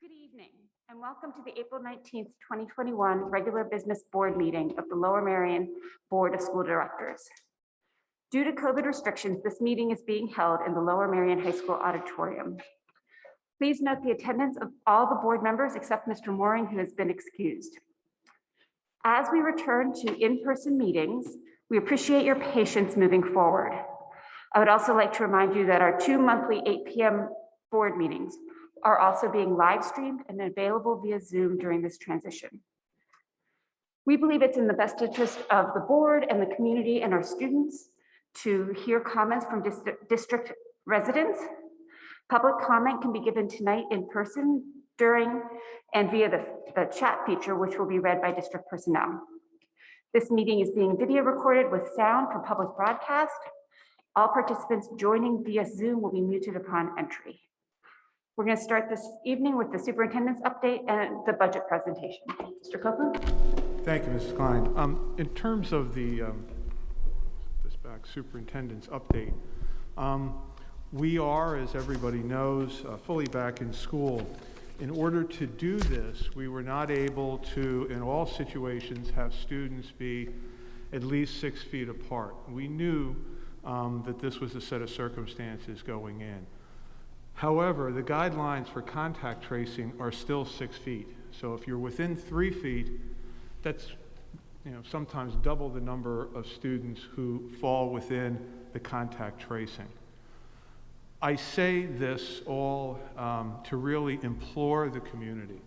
Good evening, and welcome to the April 19th, 2021 regular business board meeting of the Lower Merion Board of School Directors. Due to COVID restrictions, this meeting is being held in the Lower Merion High School auditorium. Please note the attendance of all the board members except Mr. Mooring, who has been excused. As we return to in-person meetings, we appreciate your patience moving forward. I would also like to remind you that our 2 monthly 8 p.m. board meetings are also being live streamed and available via Zoom during this transition. We believe it's in the best interest of the board and the community and our students to hear comments from district residents. Public comment can be given tonight in person, during, and via the chat feature, which will be read by district personnel. This meeting is being video recorded with sound for public broadcast. All participants joining via Zoom will be muted upon entry. We're going to start this evening with the superintendent's update and the budget presentation. Mr. Copeland? Thank you, Mrs. Klein. In terms of the superintendent's update, we are, as everybody knows, fully back in school. In order to do this, we were not able to, in all situations, have students be at least 6 feet apart. We knew that this was a set of circumstances going in. However, the guidelines for contact tracing are still 6 feet. So if you're within 3 feet, that's sometimes double the number of students who fall within the contact tracing. I say this all to really implore the community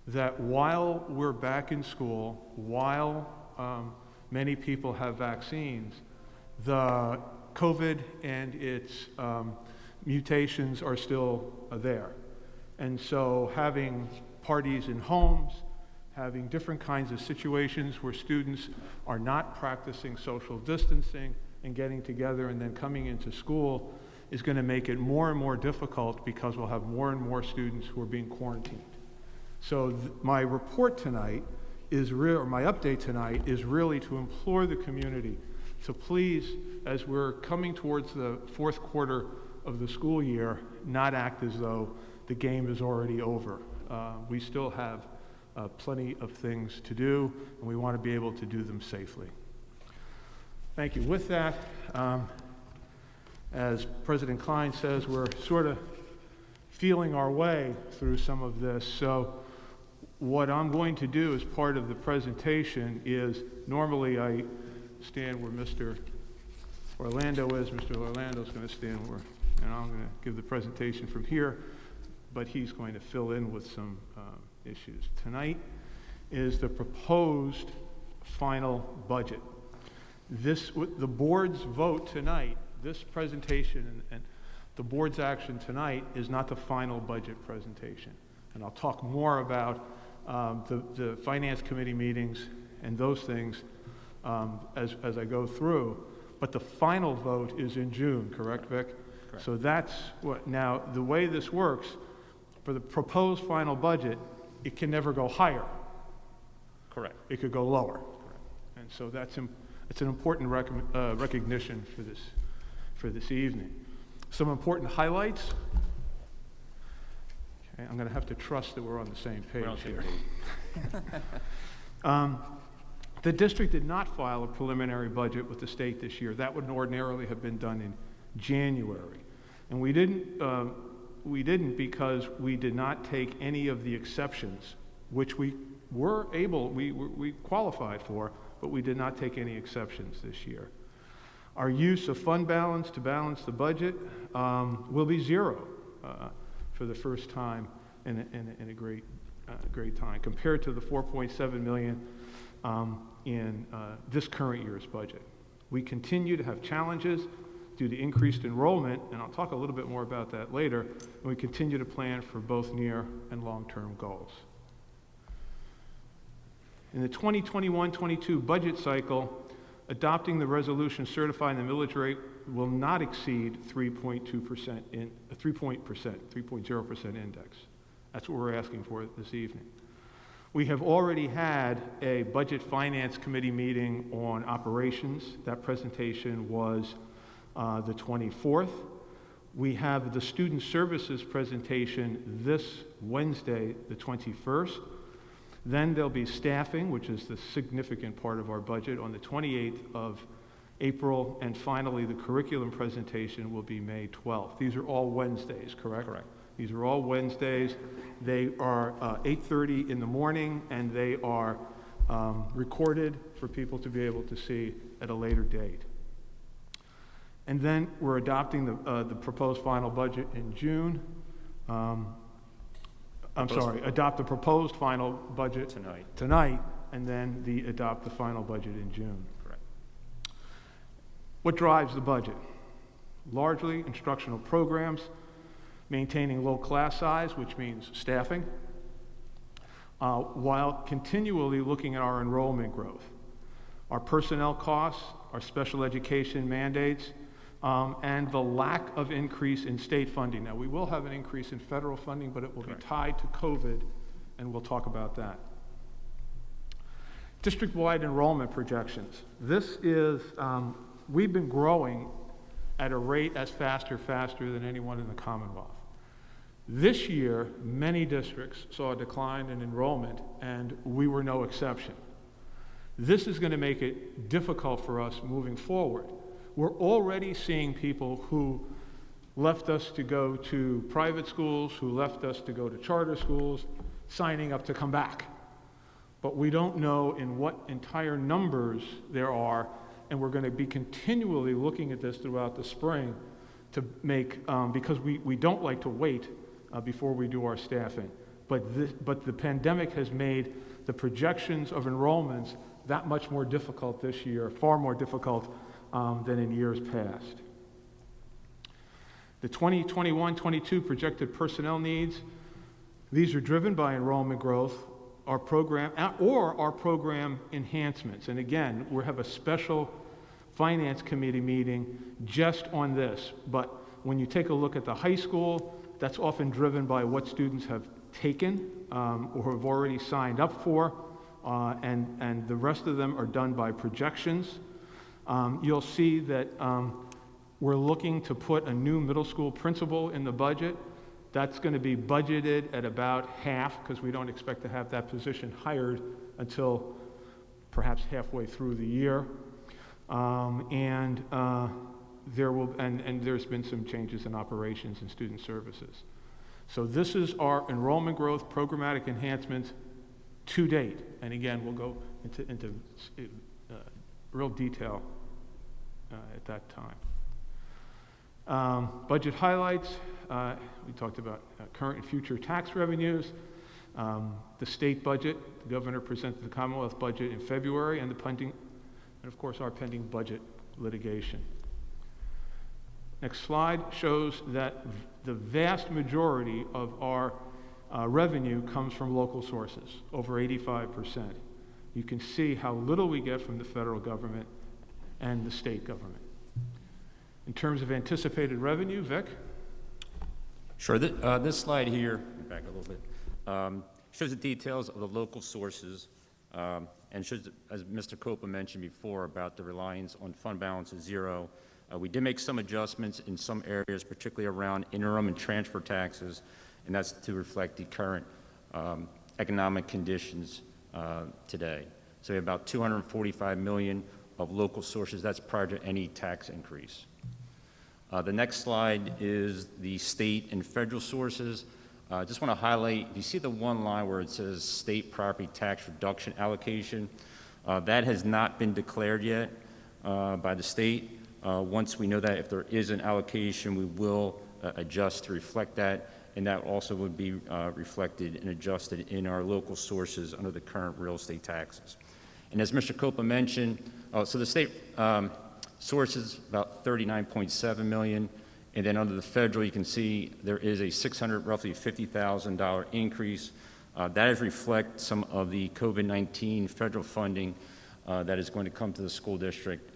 that while we're back in school, while many people have vaccines, the COVID and its mutations are still there. And so having parties in homes, having different kinds of situations where students are not practicing social distancing and getting together and then coming into school is going to make it more and more difficult because we'll have more and more students who are being quarantined. So my report tonight is my update tonight is really to implore the community to please, as we're coming towards the fourth quarter of the school year, not act as though the game is already over. We still have plenty of things to do, and we want to be able to do them safely. Thank you. With that, as President Klein says, we're sort of feeling our way through some of this. So what I'm going to do as part of the presentation is, normally I stand where Mr. Orlando is. Mr. Orlando is going to stand where, and I'm going to give the presentation from here, but he's going to fill in with some issues. Tonight is the proposed final budget. The board's vote tonight, this presentation and the board's action tonight is not the final budget presentation. And I'll talk more about the finance committee meetings and those things as I go through. But the final vote is in June, correct, Vic? Correct. So that's what, now the way this works, for the proposed final budget, it can never go higher. Correct. It could go lower. Correct. And so it's an important recognition for this evening. Some important highlights. Okay, I'm going to have to trust that we're on the same page here. The district did not file a preliminary budget with the state this year. That would ordinarily have been done in January. And we didn't because we did not take any of the exceptions, which we qualified for, but we did not take any exceptions this year. Our use of fund balance to balance the budget will be zero for the first time in a great time, compared to the $4.7 million in this current year's budget. We continue to have challenges due to increased enrollment, and I'll talk a little bit more about that later, and we continue to plan for both near and long-term goals. In the 2021-22 budget cycle, adopting the resolution certifying the millage rate will not exceed 3.0% index. That's what we're asking for this evening. We have already had a Budget Finance Committee meeting on operations. That presentation was the 24th. We have the Student Services presentation this Wednesday, the 21st. Then there'll be staffing, which is the significant part of our budget, on the 28th of April. And finally, the curriculum presentation will be May 12th. These are all Wednesdays, correct? Correct. These are all Wednesdays. They are 8:30 in the morning, and they are recorded for people to be able to see at a later date. And then we're adopting the proposed final budget in June. Adopt the proposed final budget tonight, and then adopt the final budget in June. Correct. What drives the budget? Largely instructional programs, maintaining low class size, which means staffing, while continually looking at our enrollment growth, our personnel costs, our special education mandates, and the lack of increase in state funding. Now, we will have an increase in federal funding, but it will be tied to COVID, and we'll talk about that. District-wide enrollment projections. This is, we've been growing at a rate as faster than anyone in the Commonwealth. This year, many districts saw a decline in enrollment, and we were no exception. This is going to make it difficult for us moving forward. We're already seeing people who left us to go to private schools, who left us to go to charter schools, signing up to come back. But we don't know in what entire numbers there are, and we're going to be continually looking at this throughout the spring to make, because we don't like to wait before we do our staffing. But the pandemic has made the projections of enrollments that much more difficult this year, far more difficult than in years past. The 2021-22 projected personnel needs, these are driven by enrollment growth, our program enhancements. And again, we have a special finance committee meeting just on this. But when you take a look at the high school, that's often driven by what students have taken or have already signed up for, and the rest of them are done by projections. You'll see that we're looking to put a new middle school principal in the budget. That's going to be budgeted at about half, because we don't expect to have that position hired until perhaps halfway through the year. There's been some changes in operations and student services. So this is our enrollment growth programmatic enhancements to date. And again, we'll go into real detail at that time. Budget highlights. We talked about current and future tax revenues. The state budget, the governor presented the Commonwealth budget in February, and of course our pending budget litigation. Next slide shows that the vast majority of our revenue comes from local sources, over 85%. You can see how little we get from the federal government and the state government. In terms of anticipated revenue, Vic? Sure. This slide here, back a little bit, shows the details of the local sources and shows, as Mr. Copa mentioned before, about the reliance on fund balance is zero. We did make some adjustments in some areas, particularly around interim and transfer taxes, and that's to reflect the current economic conditions today. So we have about $245 million of local sources. That's prior to any tax increase. The next slide is the state and federal sources. I just want to highlight, you see the one line where it says state property tax reduction allocation. That has not been declared yet by the state. Once we know that, if there is an allocation, we will adjust to reflect that, and that also would be reflected and adjusted in our local sources under the current real estate taxes. And as Mr. Copa mentioned, so the state sources about $39.7 million, and then under the federal, you can see there is a roughly $50,000 increase. That is reflect some of the COVID-19 federal funding that is going to come to the school district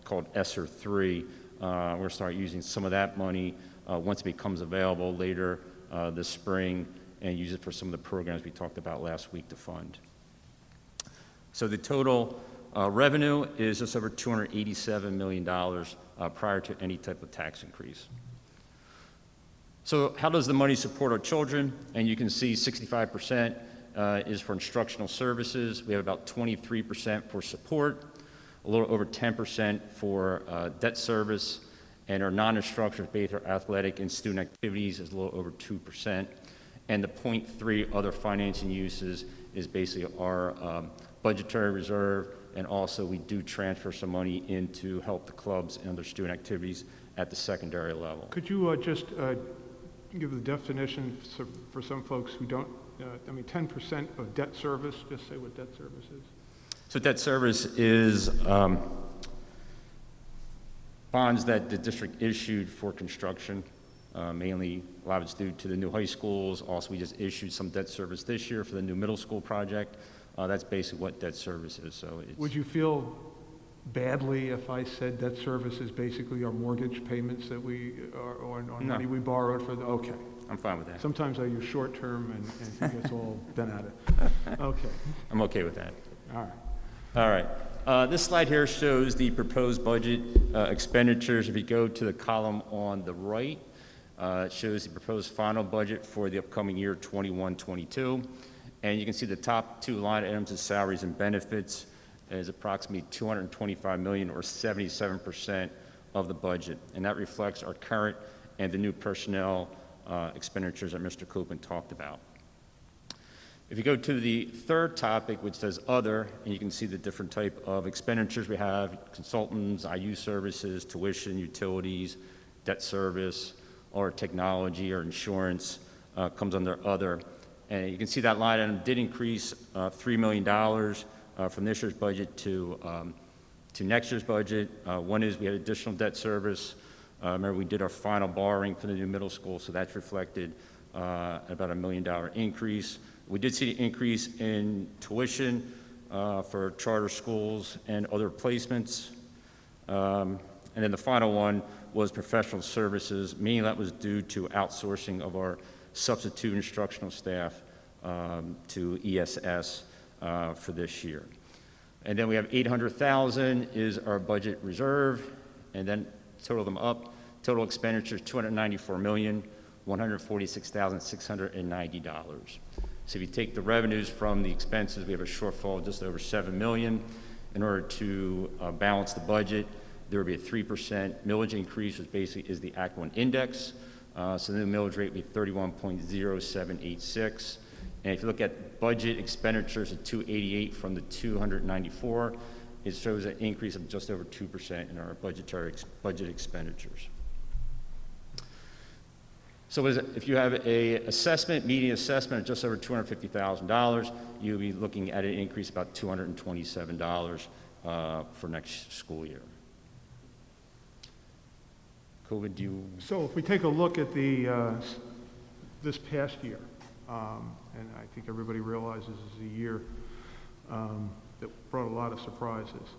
called ESSER 3. We're going to start using some of that money once it becomes available later this spring, and use it for some of the programs we talked about last week to fund. So the total revenue is just over $287 million prior to any type of tax increase. So how does the money support our children? And you can see 65% is for instructional services. We have about 23% for support, a little over 10% for debt service, and our non-instructional, both our athletic and student activities, is a little over 2%. And the 0.3 other financing uses is basically our budgetary reserve, and also we do transfer some money in to help the clubs and other student activities at the secondary level. Could you just give the definition for some folks who don't, 10% of debt service, just say what debt service is? So debt service is bonds that the district issued for construction. Mainly, a lot of it's due to the new high schools. Also, we just issued some debt service this year for the new middle school project. That's basically what debt service is. So it's, Would you feel badly if I said debt service is basically our mortgage payments that we, or No. money we borrowed for the, okay. I'm fine with that. Sometimes I use short term and he gets all bent at it. Okay, I'm okay with that. all right. All right. This slide here shows the proposed budget expenditures. If you go to the column on the right, it shows the proposed final budget for the upcoming year, 21-22. And you can see the top two line items of salaries and benefits is approximately $225 million, or 77% of the budget. And that reflects our current and the new personnel expenditures that Mr. Copeland talked about. If you go to the third topic, which says other, and you can see the different type of expenditures we have: consultants, IU services, tuition, utilities, debt service, or technology or insurance comes under other. And you can see that line item did increase $3 million from this year's budget to next year's budget. One is we had additional debt service. Remember, we did our final borrowing for the new middle school, so that's reflected at about $1 million increase. We did see an increase in tuition for charter schools and other placements. And then the final one was professional services. Mainly that was due to outsourcing of our substitute instructional staff to ESS for this year. And then we have $800,000 is our budget reserve, and then total them up. Total expenditures, $294,146,690. So if you take the revenues from the expenses, we have a shortfall of just over $7 million. In order to balance the budget, there would be a 3% millage increase, which basically is the Act 1 index. So the new millage rate would be 31.0786. And if you look at budget expenditures of 288 from the 294, it shows an increase of just over 2% in our budget expenditures. So if you have a median assessment of just over $250,000, you'll be looking at an increase of about $227 for next school year. COVID, do you? So if we take a look at this past year, and I think everybody realizes this is a year that brought a lot of surprises.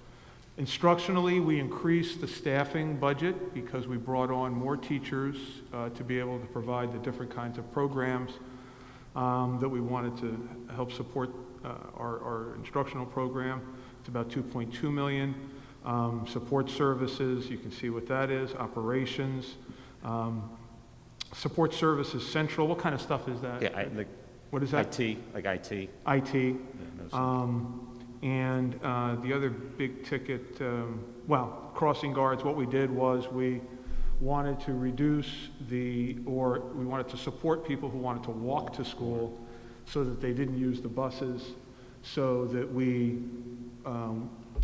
Instructionally, we increased the staffing budget because we brought on more teachers to be able to provide the different kinds of programs that we wanted to help support our instructional program. It's about $2.2 million. Support services, you can see what that is. Operations. Support services central, what kind of stuff is that? Yeah, what is that? IT, like IT. IT. Yeah, And the other big ticket, crossing guards, what we did was we wanted to reduce we wanted to support people who wanted to walk to school so that they didn't use the buses, so that we,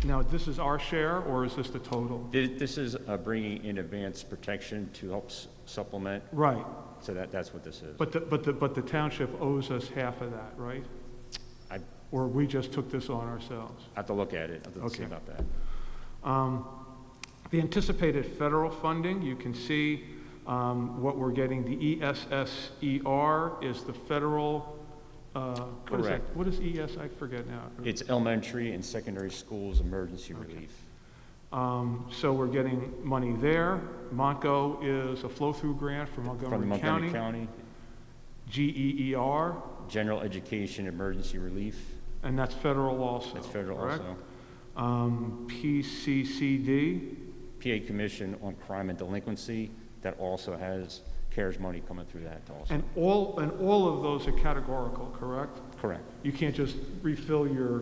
now this is our share, or is this the total? This is bringing in advanced protection to help supplement. Right. So that's what this is. But the township owes us half of that, right? Or we just took this on ourselves? I have to look at it. I have to see about that. The anticipated federal funding, you can see what we're getting. The ESSER is the federal, what is that? Correct. What is ES? I forget now. It's elementary and secondary schools emergency relief. So we're getting money there. Montgo is a flow-through grant from Montgomery County. GEER. General Education Emergency Relief. And that's federal also. That's federal correct? also. PCCD. PA Commission on Crime and Delinquency, that also has CARES money coming through that also. And all of those are categorical, correct? Correct. You can't just refill your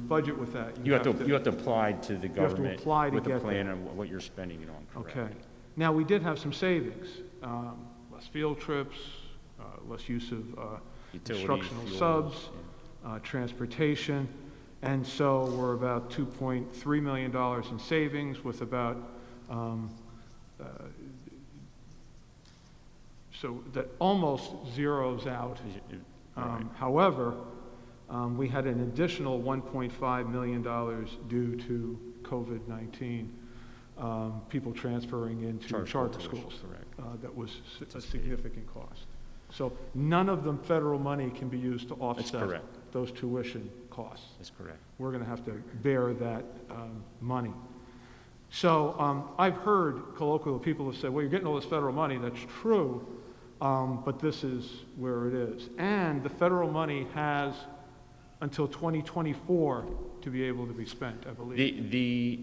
budget with that. You have to apply to the have to government apply to with a get plan that. on what you're spending it on, correct? Okay. Now, we did have some savings, less field trips, less use of Utilities, instructional fuels, subs, transportation, and so we're about $2.3 million in savings with about, so that almost zeroes out. Right. However, we had an additional $1.5 million due to COVID-19, people transferring into charter schools. Correct. That was a significant cost. So none of the federal money can be used to offset correct. those tuition costs. That's correct. We're going to have to bear that money. So I've heard colloquially people have said, well, you're getting all this federal money. That's true, but this is where it is. And the federal money has until 2024 to be able to be spent, I believe. The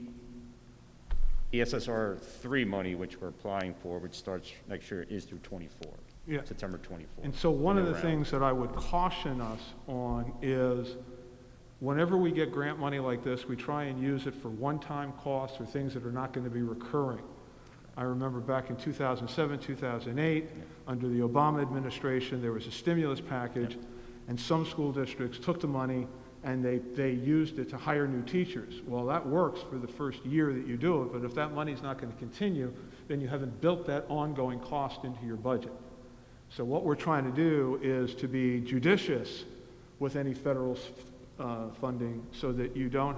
ESSR 3 money, which we're applying for, which starts next year, is through 24, Yeah. September 24. And so one of the around. things that I would caution us on is whenever we get grant money like this, we try and use it for one-time costs or things that are not going to be recurring. I remember back in 2007, 2008, under the Obama administration, there was a stimulus package, and some school districts took the money and they used it to hire new teachers. Well, that works for the first year that you do it, but if that money's not going to continue, then you haven't built that ongoing cost into your budget. So what we're trying to do is to be judicious with any federal funding so that you don't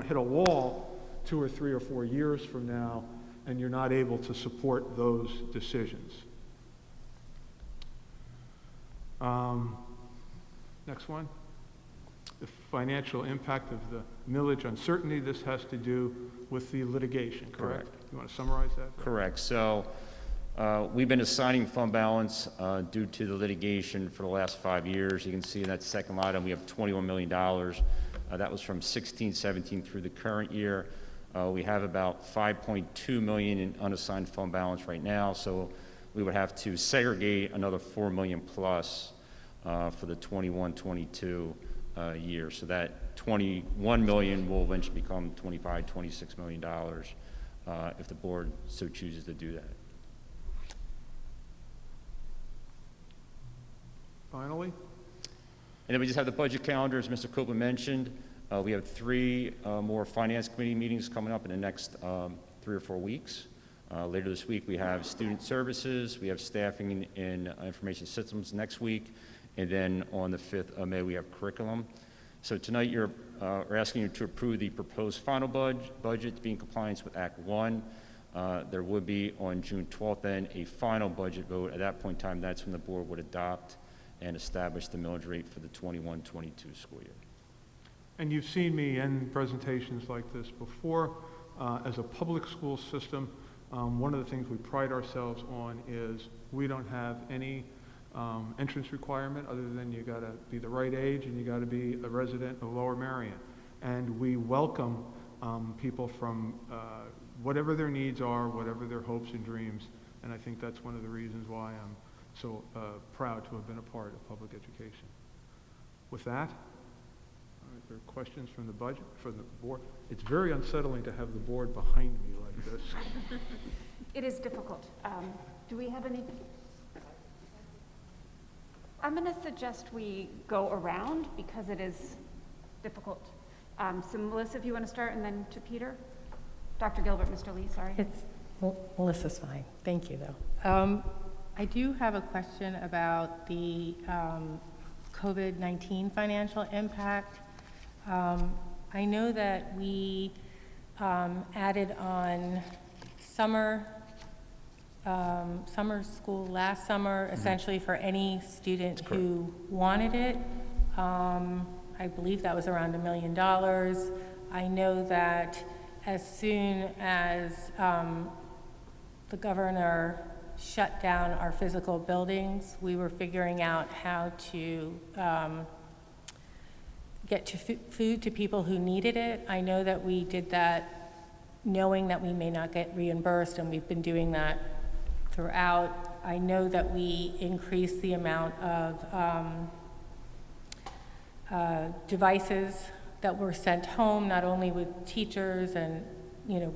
hit a wall 2 or 3 or 4 years from now and you're not able to support those decisions. Next one. The financial impact of the millage uncertainty. This has to do with the litigation, correct? You want to summarize that? Correct. So we've been assigning fund balance due to the litigation for the last 5 years. You can see in that second item we have $21 million. That was from 16, 17 through the current year. We have about $5.2 million in unassigned fund balance right now, so we would have to segregate another $4 million plus for the 21-22 year. So that $21 million will eventually become $25, $26 million if the board so chooses to do that. Finally? And then we just have the budget calendar, as Mr. Copeland mentioned. We have 3 more finance committee meetings coming up in the next 3 or 4 weeks. Later this week, we have student services, we have staffing in information systems next week, and then on the 5th of May, we have curriculum. So tonight, we're asking you to approve the proposed final budget to be in compliance with Act 1. There would be on June 12th then a final budget vote. At that point in time, that's when the board would adopt and establish the millage rate for the 21-22 school year. And you've seen me in presentations like this before. As a public school system, one of the things we pride ourselves on is we don't have any entrance requirement other than you got to be the right age and you got to be a resident of Lower Merion. And we welcome people from whatever their needs are, whatever their hopes and dreams. And I think that's one of the reasons why I'm so proud to have been a part of public education. With that, are there questions from the budget, from the board? It's very unsettling to have the board behind me like this. It is difficult. Do we have any? I'm going to suggest we go around because it is difficult. So Melissa, if you want to start, and then to Peter. Dr. Gilbert, Mr. Lee, sorry. Melissa's fine. Thank you, though. I do have a question about the COVID-19 financial impact. I know that we added on summer school last summer, essentially for any student who wanted it. I believe that was around $1 million. I know that as soon as the governor shut down our physical buildings, we were figuring out how to get to food to people who needed it. I know that we did that knowing that we may not get reimbursed, and we've been doing that throughout. I know that we increased the amount of devices that were sent home, not only with teachers and,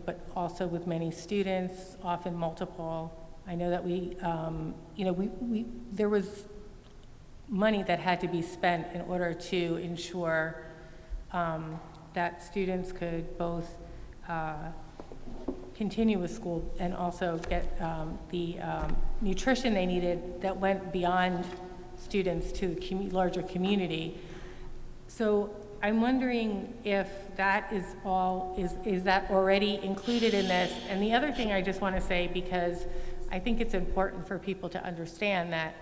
but also with many students, often multiple. I know that there was money that had to be spent in order to ensure that students could both continue with school and also get the nutrition they needed that went beyond students to the larger community. So I'm wondering if that is that already included in this? And the other thing I just want to say, because I think it's important for people to understand that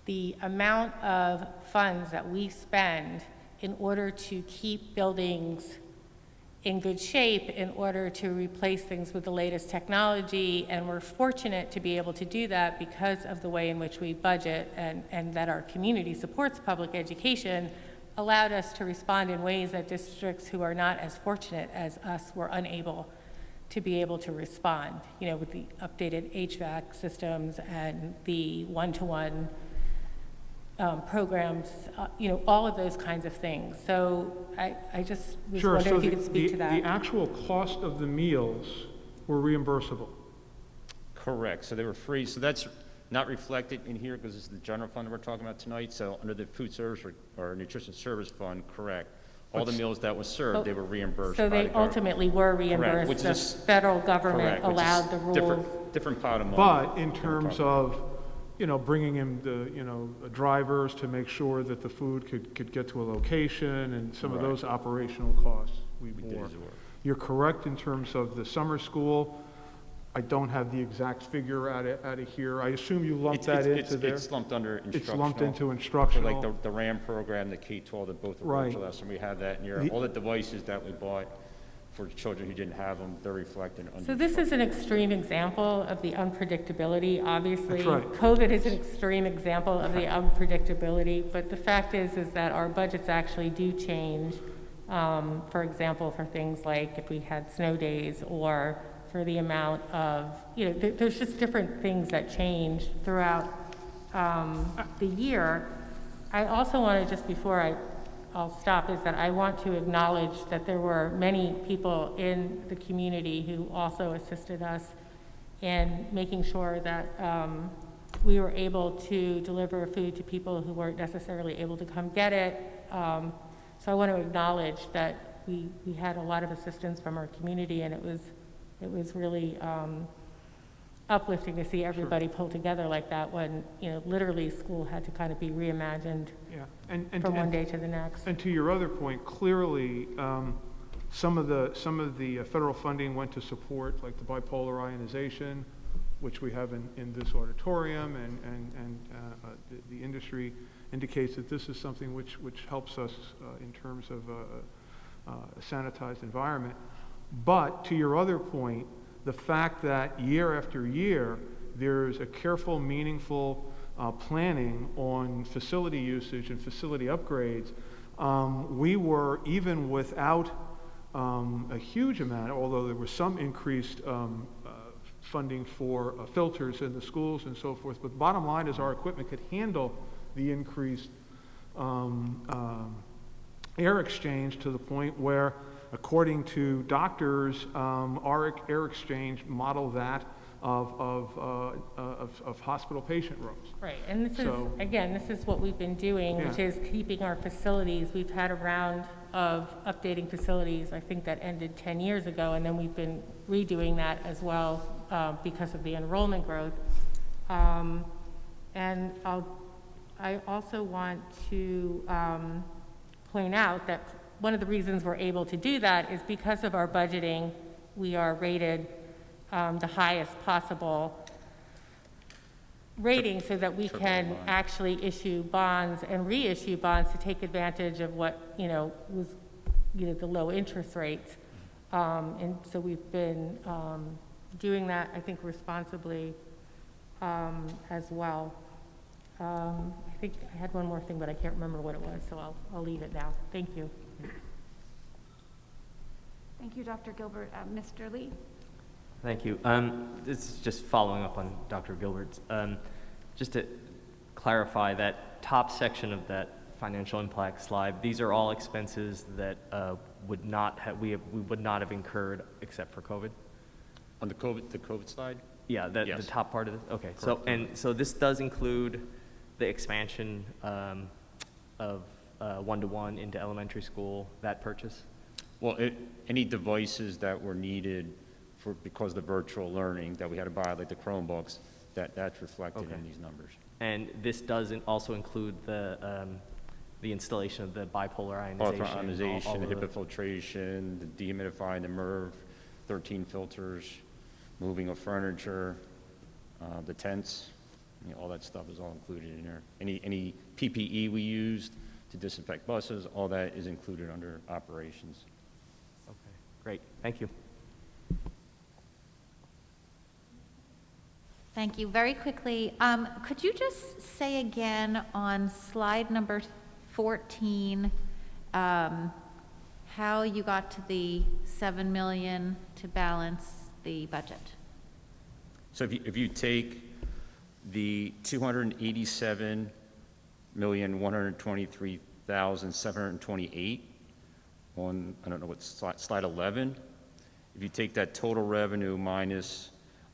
the amount of funds that we spend in order to keep buildings in good shape, in order to replace things with the latest technology, and we're fortunate to be able to do that because of the way in which we budget and that our community supports public education, allowed us to respond in ways that districts who are not as fortunate as us were unable to be able to respond, with the updated HVAC systems and the one-to-one programs, all of those kinds of things. So I just was Sure. wondering So if you could speak to that. the actual cost of the meals were reimbursable. Correct, so they were free, so that's not reflected in here because this is the general fund we're talking about tonight, so under the food service or nutrition service fund, correct. All the meals that were served, they were reimbursed by So the they government. ultimately were reimbursed. which The is- federal government Correct, which is allowed the rules. Different pot of money. But in that we're terms talking about. of, bringing in the drivers to make sure that the food could get to a location and some of Right. those operational costs we We bore. did absorb. You're correct in terms of the summer school. I don't have the exact figure out of here. I assume you lumped that into there? It's lumped under instructional. It's lumped into For instructional. like the RAM program, the K-12, and both the Right. virtual lesson, we have that in here. All the devices that we bought for children who didn't have them, they're reflected under. So this is an extreme example of the unpredictability, obviously. That's right. COVID is an extreme example of the unpredictability, but the fact is that our budgets actually do change. For example, for things like if we had snow days, or for the amount of, there's just different things that change throughout the year. I also want to, just before I'll stop, is that I want to acknowledge that there were many people in the community who also assisted us in making sure that we were able to deliver food to people who weren't necessarily able to come get it. So I want to acknowledge that we had a lot of assistance from our community, and it was really uplifting to see everybody pull together like that when, literally school had to kind of be reimagined Yeah. And from one day to the next. And to your other point, clearly, some of the federal funding went to support, like the bipolar ionization, which we have in this auditorium, and the industry indicates that this is something which helps us in terms of a sanitized environment. But to your other point, the fact that year after year, there's a careful, meaningful planning on facility usage and facility upgrades, we were, even without a huge amount, although there was some increased funding for filters in the schools and so forth, but bottom line is our equipment could handle the increased air exchange to the point where, according to doctors, our air exchange model that of hospital patient rooms. Right, and this is, So- again, this is what we've been doing, which Yeah. is keeping our facilities. We've had a round of updating facilities, I think that ended 10 years ago, and then we've been redoing that as well because of the enrollment growth. And I also want to point out that one of the reasons we're able to do that is because of our budgeting. We are rated the highest possible rating so that we Triple can bond. actually issue bonds and reissue bonds to take advantage of what, was, the low interest rates. And so we've been doing that, I think, responsibly as well. I think I had one more thing, but I can't remember what it was, so I'll leave it now. Thank you. Thank you, Dr. Gilbert. Mr. Lee? Thank you. This is just following up on Dr. Gilbert's. Just to clarify, that top section of that financial impact slide, these are all expenses that would not have, we would not have incurred except for COVID? On the COVID slide? Yeah, the Yes. top part of it? Okay, Correct. so this does include the expansion of one-to-one into elementary school, that purchase? Well, any devices that were needed because of the virtual learning that we had to buy, like the Chromebooks, that's reflected Okay. in these numbers. And this does also include the installation of the bipolar ionization? Ionization, all of HIPAA filtration, the dehumidifier, the MERV, 13 filters, moving of furniture, the tents, all that stuff is all included in there. Any PPE we used to disinfect buses, all that is included under operations. Okay, great, thank you. Thank you. Very quickly, could you just say again on slide number 14, how you got to the 7 million to balance the budget? So if you take the 287,123,728 on, I don't know what, slide 11, if you take that total revenue minus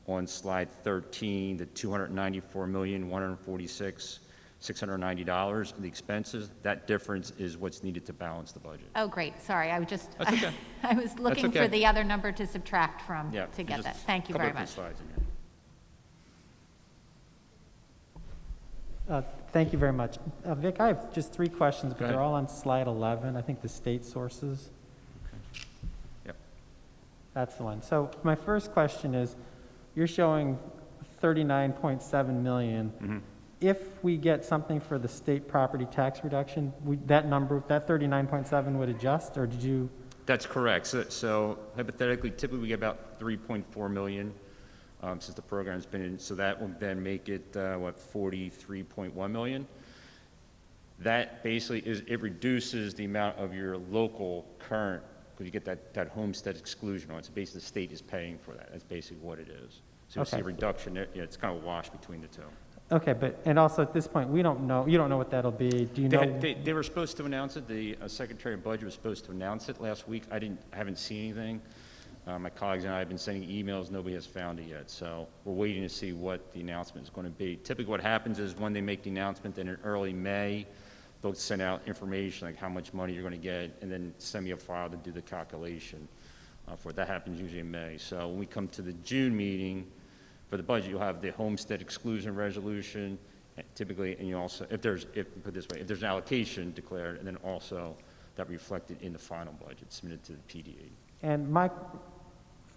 on slide 13, the $294,146,690, the expenses, that difference is what's needed to balance the budget. Oh, great. Sorry, I was just, That's okay. I was looking okay. for the other number to subtract from Yeah. to get just that. Thank you couple very of much. slides in there. Thank you very much. Vic, I have just 3 questions, but ahead. they're all on slide 11, I think the state sources. Yep. That's the one. So my first question is, you're showing 39.7 million. Mm-hmm. If we get something for the state property tax reduction, that number, that 39.7 would adjust, or did you? That's correct. So hypothetically, typically we get about 3.4 million since the program's been in, so that will then make it, 43.1 million. That basically it reduces the amount of your local current, because you get that homestead exclusion on it. So basically the state is paying for that. That's basically what it is. So you see a Okay. reduction, it's kind of a wash between the two. Okay, but, and also at this point, we don't know, you don't know what that'll be. Do you know? They were supposed to announce it, the Secretary of Budget was supposed to announce it last week. I haven't seen anything. My colleagues and I have been sending emails, nobody has found it yet. So we're waiting to see what the announcement is going to be. Typically what happens is when they make the announcement, then in early May, they'll send out information like how much money you're going to get and then send me a file to do the calculation for it. That happens usually in May. So when we come to the June meeting, for the budget, you'll have the homestead exclusion resolution, typically, and you also, put it this way, if there's an allocation declared, and then also that reflected in the final budget submitted to the PDE. And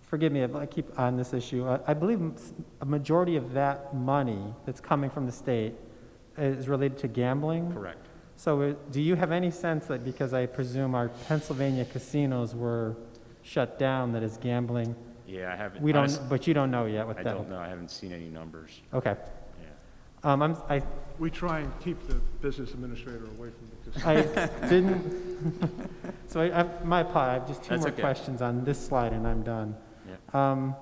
forgive me if I keep on this issue, I believe a majority of that money that's coming from the state is related to gambling? Correct. So do you have any sense that, because I presume our Pennsylvania casinos were shut down, that is gambling? Yeah, I haven't. We don't, but you don't know yet what I that. don't know, I haven't seen any numbers. Okay. Yeah. We try and keep the business administrator away from the casino. I didn't, so my apologies, I have just 2 That's more okay. questions on this slide and I'm done. Yeah.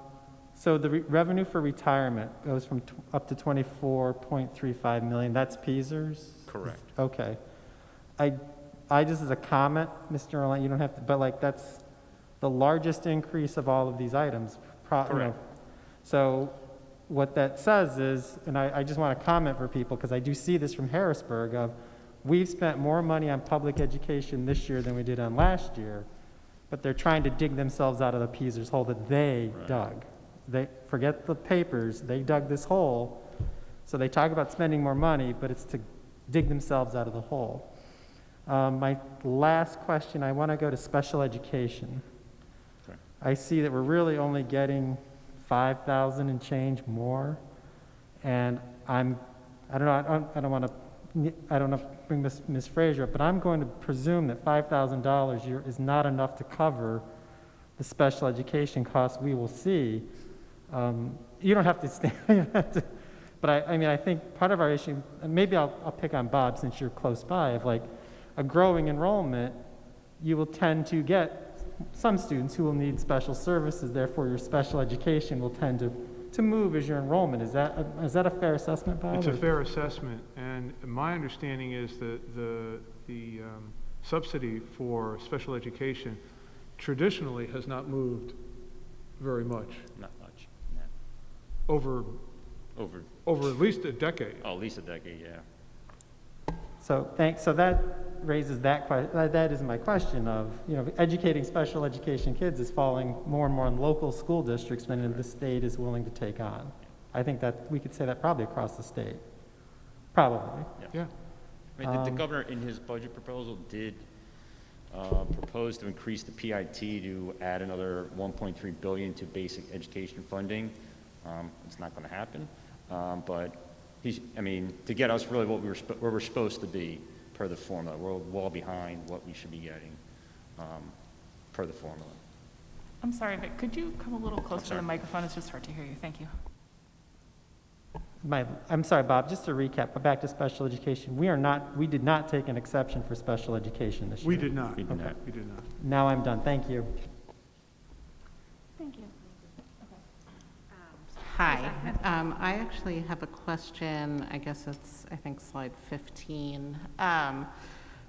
So the revenue for retirement goes from up to 24.35 million, that's PSERS? Correct. Okay. I just as a comment, Mr. Erline, you don't have to, but like that's the largest increase of all of these items. Correct. So what that says is, and I just want to comment for people, because I do see this from Harrisburg, of we've spent more money on public education this year than we did on last year, but they're trying to dig themselves out of the PSERS hole that they dug. They forget the papers, they dug this hole, so they talk about spending more money, but it's to dig themselves out of the hole. My last question, I want to go to special education. Okay. I see that we're really only getting 5,000 and change more, and I don't want to bring Ms. Fraser up, but I'm going to presume that $5,000 is not enough to cover the special education costs we will see. You don't have to stand, you don't have to, but I mean, I think part of our issue, and maybe I'll pick on Bob since you're close by, of like a growing enrollment, you will tend to get some students who will need special services, therefore your special education will tend to move as your enrollment. Is that a fair assessment, Bob? It's a or- fair assessment, and my understanding is that the subsidy for special education traditionally has not moved very much Not much, no. over at least a decade. Oh, at least a decade, yeah. So that raises that is my question of, educating special education kids is falling more and more on local school districts than the state is willing to take on. I think that we could say that probably across the state. Probably. Yeah. I mean, the governor in his budget proposal did propose to increase the PIT to add another 1.3 billion to basic education funding. It's not going to happen, but to get us really where we're supposed to be per the formula. We're well behind what we should be getting per the formula. I'm sorry, Vic, could you come a little closer to sorry. the microphone? It's just hard to hear you. Thank you. I'm sorry, Bob, just to recap, but back to special education. We did not take an exception for special education this year. We did not. We did not. We did not. Now I'm done. Thank you. Thank you. Hi, I actually have a question, I guess it's, I think, slide 15.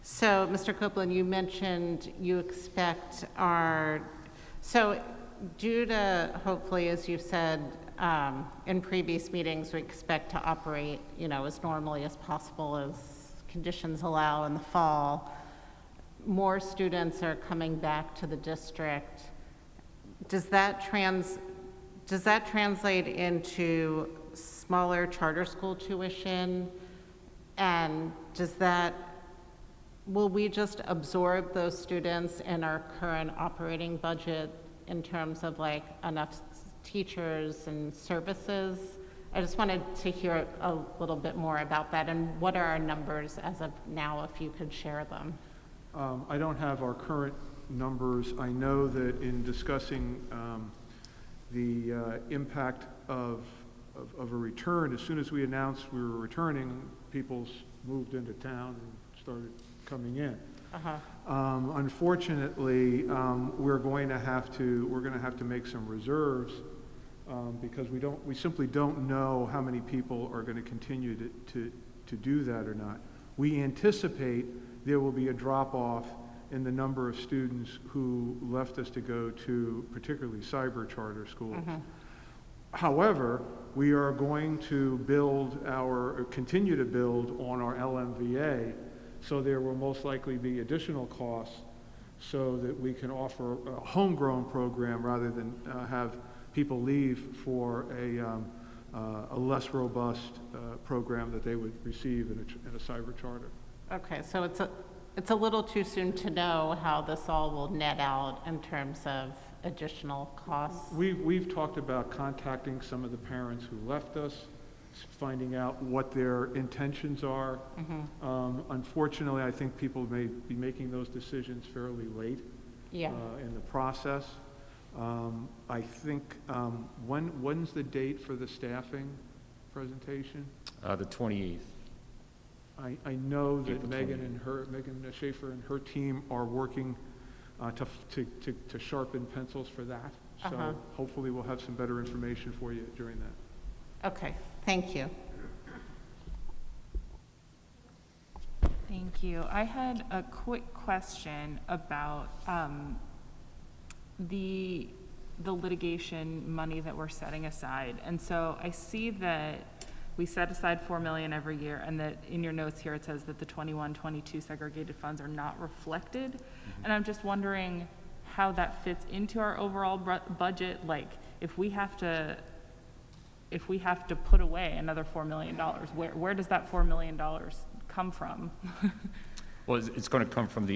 So, Mr. Copeland, you mentioned you expect so due to, hopefully, as you said, in previous meetings, we expect to operate, as normally as possible as conditions allow in the fall. More students are coming back to the district. Does that translate into smaller charter school tuition? And will we just absorb those students in our current operating budget in terms of enough teachers and services? I just wanted to hear a little bit more about that, and what are our numbers as of now, if you could share them? I don't have our current numbers. I know that in discussing the impact of a return, as soon as we announced we were returning, people moved into town and started coming in. Unfortunately, we're going to have to make some reserves because we simply don't know how many people are going to continue to do that or not. We anticipate there will be a drop-off in the number of students who left us to go to particularly cyber charter schools. However, we are going to continue to build on our LMVA, so there will most likely be additional costs so that we can offer a homegrown program rather than have people leave for a less robust program that they would receive in a cyber charter. Okay, so it's a little too soon to know how this all will net out in terms of additional costs. We've talked about contacting some of the parents who left us, finding out what their intentions are. Unfortunately, I think people may be making those decisions fairly late in the process. I think, when's the date for the staffing presentation? The 28th. I know that April Megan Schaefer and her team are working to sharpen pencils for that. So hopefully we'll have some better information for you during that. Okay, thank you. Thank you. I had a quick question about the litigation money that we're setting aside. And so I see that we set aside $4 million every year, and that in your notes here it says that the 21-22 segregated funds are not reflected. And I'm just wondering how that fits into our overall budget. Like, if we have to put away another $4 million, where does that $4 million come from? Well, it's going to come from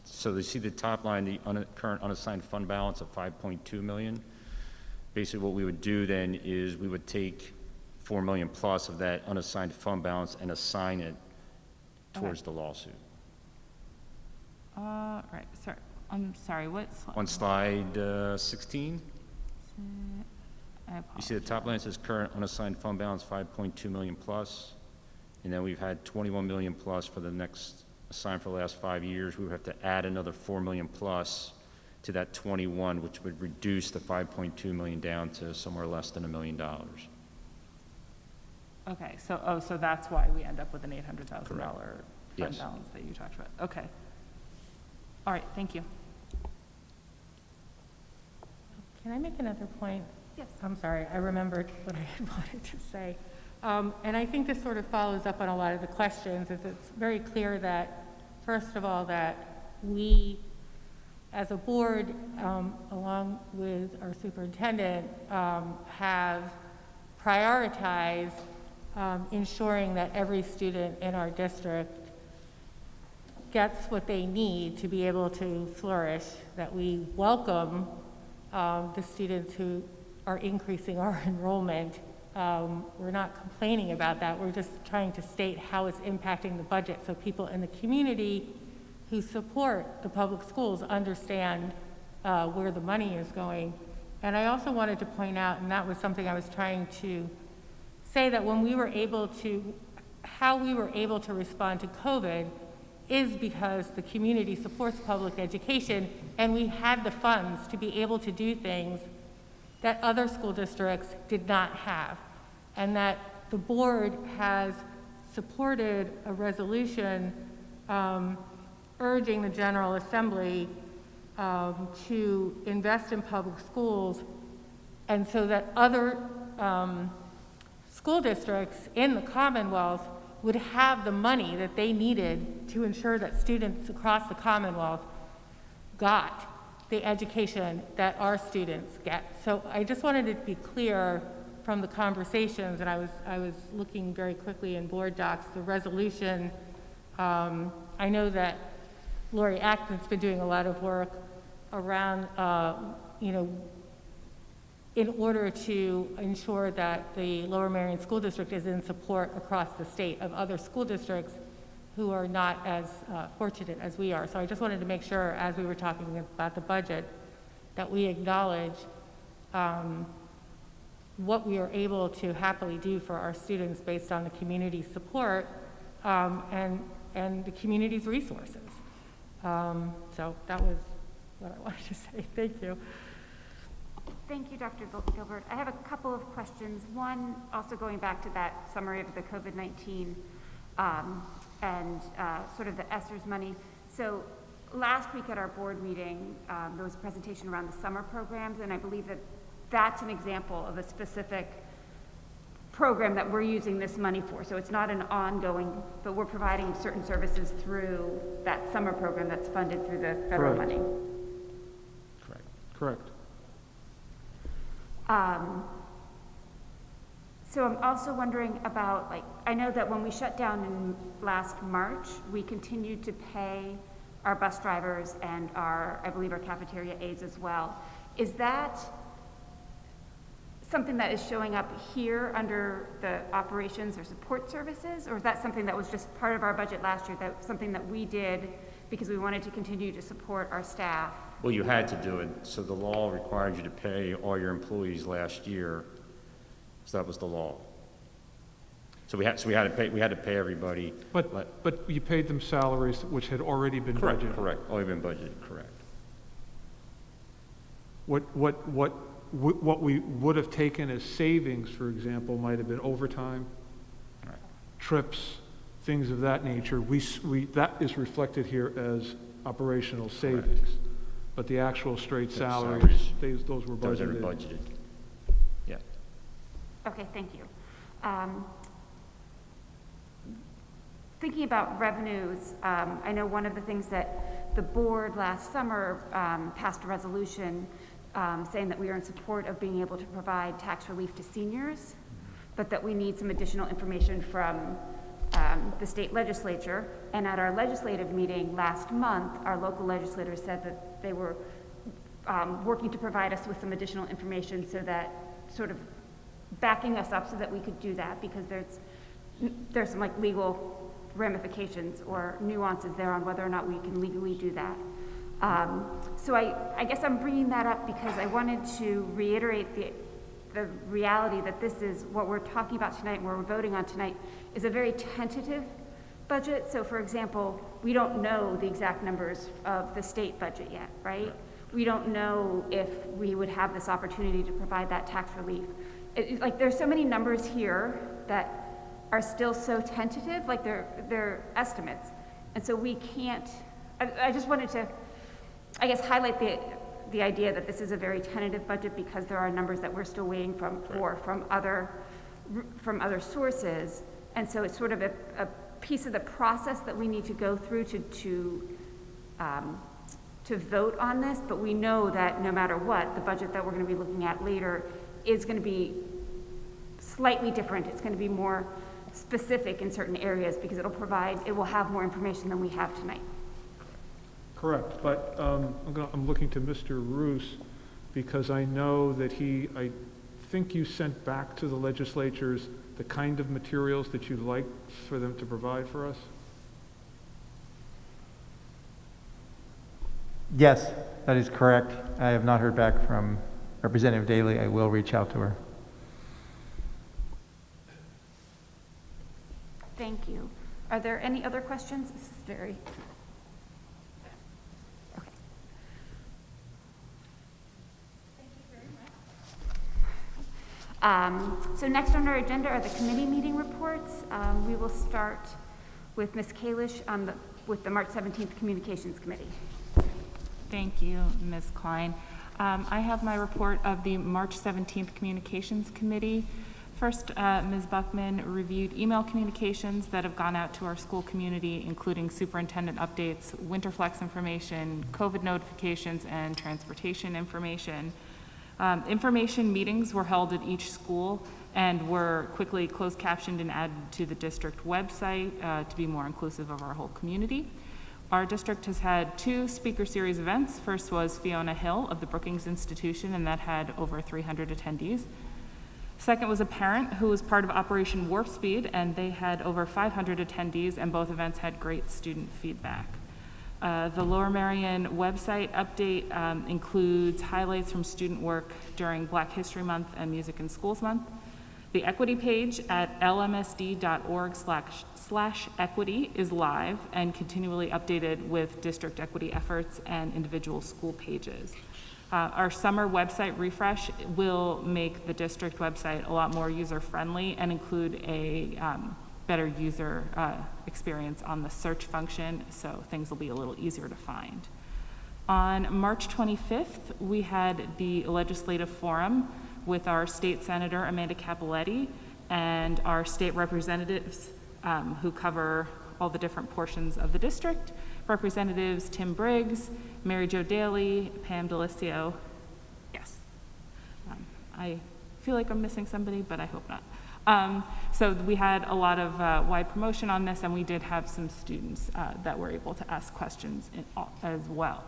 so you see the top line, the current unassigned fund balance of 5.2 million. Basically what we would do then is we would take 4 million plus of that unassigned fund balance and assign it towards the lawsuit. Right, sorry, I'm sorry, what slide? On slide 16, I you see the top line says current unassigned fund balance 5.2 million plus, and then we've had 21 million plus for the next assigned for the last 5 years. We would have to add another 4 million plus to that 21, which would reduce the 5.2 million down to somewhere less than $1 million. Okay, so that's why we end up with an $800,000 fund Yes. balance that you talked about. Okay. All right, thank you. Can I make another point? Yes. I'm sorry, I remembered what I had wanted to say. And I think this sort of follows up on a lot of the questions, is it's very clear that, first of all, that we, as a board, along with our superintendent, have prioritized ensuring that every student in our district gets what they need to be able to flourish, that we welcome the students who are increasing our enrollment. We're not complaining about that. We're just trying to state how it's impacting the budget so people in the community who support the public schools understand where the money is going. And I also wanted to point out, and that was something I was trying to say, that when we were able to, how we were able to respond to COVID is because the community supports public education, and we had the funds to be able to do things that other school districts did not have, and that the board has supported a resolution urging the General Assembly to invest in public schools, and so that other school districts in the Commonwealth would have the money that they needed to ensure that students across the Commonwealth got the education that our students get. So I just wanted it to be clear from the conversations, and I was looking very quickly in board docs, the resolution. I know that Lori Acton's been doing a lot of work around, in order to ensure that the Lower Merion School District is in support across the state of other school districts who are not as fortunate as we are. So I just wanted to make sure, as we were talking about the budget, that we acknowledge what we are able to happily do for our students based on the community support and the community's resources. So that was what I wanted to say. Thank you. Thank you, Dr. Gilbert. I have a couple of questions. One, also going back to that summary of the COVID-19 and sort of the ESSERS money. So last week at our board meeting, there was a presentation around the summer programs, and I believe that that's an example of a specific program that we're using this money for. So it's not an ongoing, but we're providing certain services through that summer program that's funded through the federal Correct. money. Correct. So I'm also wondering about, like, I know that when we shut down in last March, we continued to pay our bus drivers and our, I believe, our cafeteria aides as well. Is that something that is showing up here under the operations or support services? Or is that something that was just part of our budget last year, that something that we did because we wanted to continue to support our staff? Well, you had to do it, so the law required you to pay all your employees last year, so that was the law. So we had to pay everybody. But you paid them salaries which had already been Correct, budgeted. correct, already been budgeted, correct. What we would have taken as savings, for example, might have been overtime, Right. trips, things of that nature. That is reflected here as operational savings. But the actual straight salaries, those were Those are budgeted. budgeted. Yeah. Okay, thank you. Thinking about revenues, I know one of the things that the board last summer passed a resolution saying that we are in support of being able to provide tax relief to seniors, but that we need some additional information from the state legislature. And at our legislative meeting last month, our local legislators said that they were working to provide us with some additional information, so that sort of backing us up so that we could do that, because there's some like legal ramifications or nuances there on whether or not we can legally do that. So I guess I'm bringing that up because I wanted to reiterate the reality that this is what we're talking about tonight and what we're voting on tonight is a very tentative budget. So for example, we don't know the exact numbers of the state budget yet, right? we don't know if we would have this opportunity to provide that tax relief. Like, there's so many numbers here that are still so tentative, like they're estimates. And so we can't, I just wanted to, I guess, highlight the idea that this is a very tentative budget because there are numbers that we're still waiting from other sources. And so it's sort of a piece of the process that we need to go through to vote on this, but we know that no matter what, the budget that we're going to be looking at later is going to be slightly different. It's going to be more specific in certain areas because it will have more information than we have tonight. Correct, but I'm looking to Mr. Roos because I know that I think you sent back to the legislatures the kind of materials that you'd like for them to provide for us? Yes, that is correct. I have not heard back from Representative Daley. I will reach out to her. Thank you. Are there any other questions? This is very... Okay. Thank you very much. So next on our agenda are the committee meeting reports. We will start with Ms. Kalish with the March 17th Communications Committee. Thank you, Ms. Klein. I have my report of the March 17th Communications Committee. First, Ms. Buckman reviewed email communications that have gone out to our school community, including superintendent updates, Winterflex information, COVID notifications, and transportation information. Information meetings were held at each school and were quickly closed captioned and added to the district website to be more inclusive of our whole community. Our district has had 2 speaker series events. First was Fiona Hill of the Brookings Institution, and that had over 300 attendees. Second was a parent who was part of Operation Warp Speed, and they had over 500 attendees, and both events had great student feedback. The Lower Merion website update includes highlights from student work during Black History Month and Music in Schools Month. The equity page at lmsd.org/equity is live and continually updated with district equity efforts and individual school pages. Our summer website refresh will make the district website a lot more user-friendly and include a better user experience on the search function, so things will be a little easier to find. On March 25th, we had the legislative forum with our state senator, Amanda Capoletti, and our state representatives who cover all the different portions of the district. Representatives Tim Briggs, Mary Jo Daly, Pam Delicio. Yes. I feel like I'm missing somebody, but I hope not. So we had a lot of wide promotion on this, and we did have some students that were able to ask questions as well.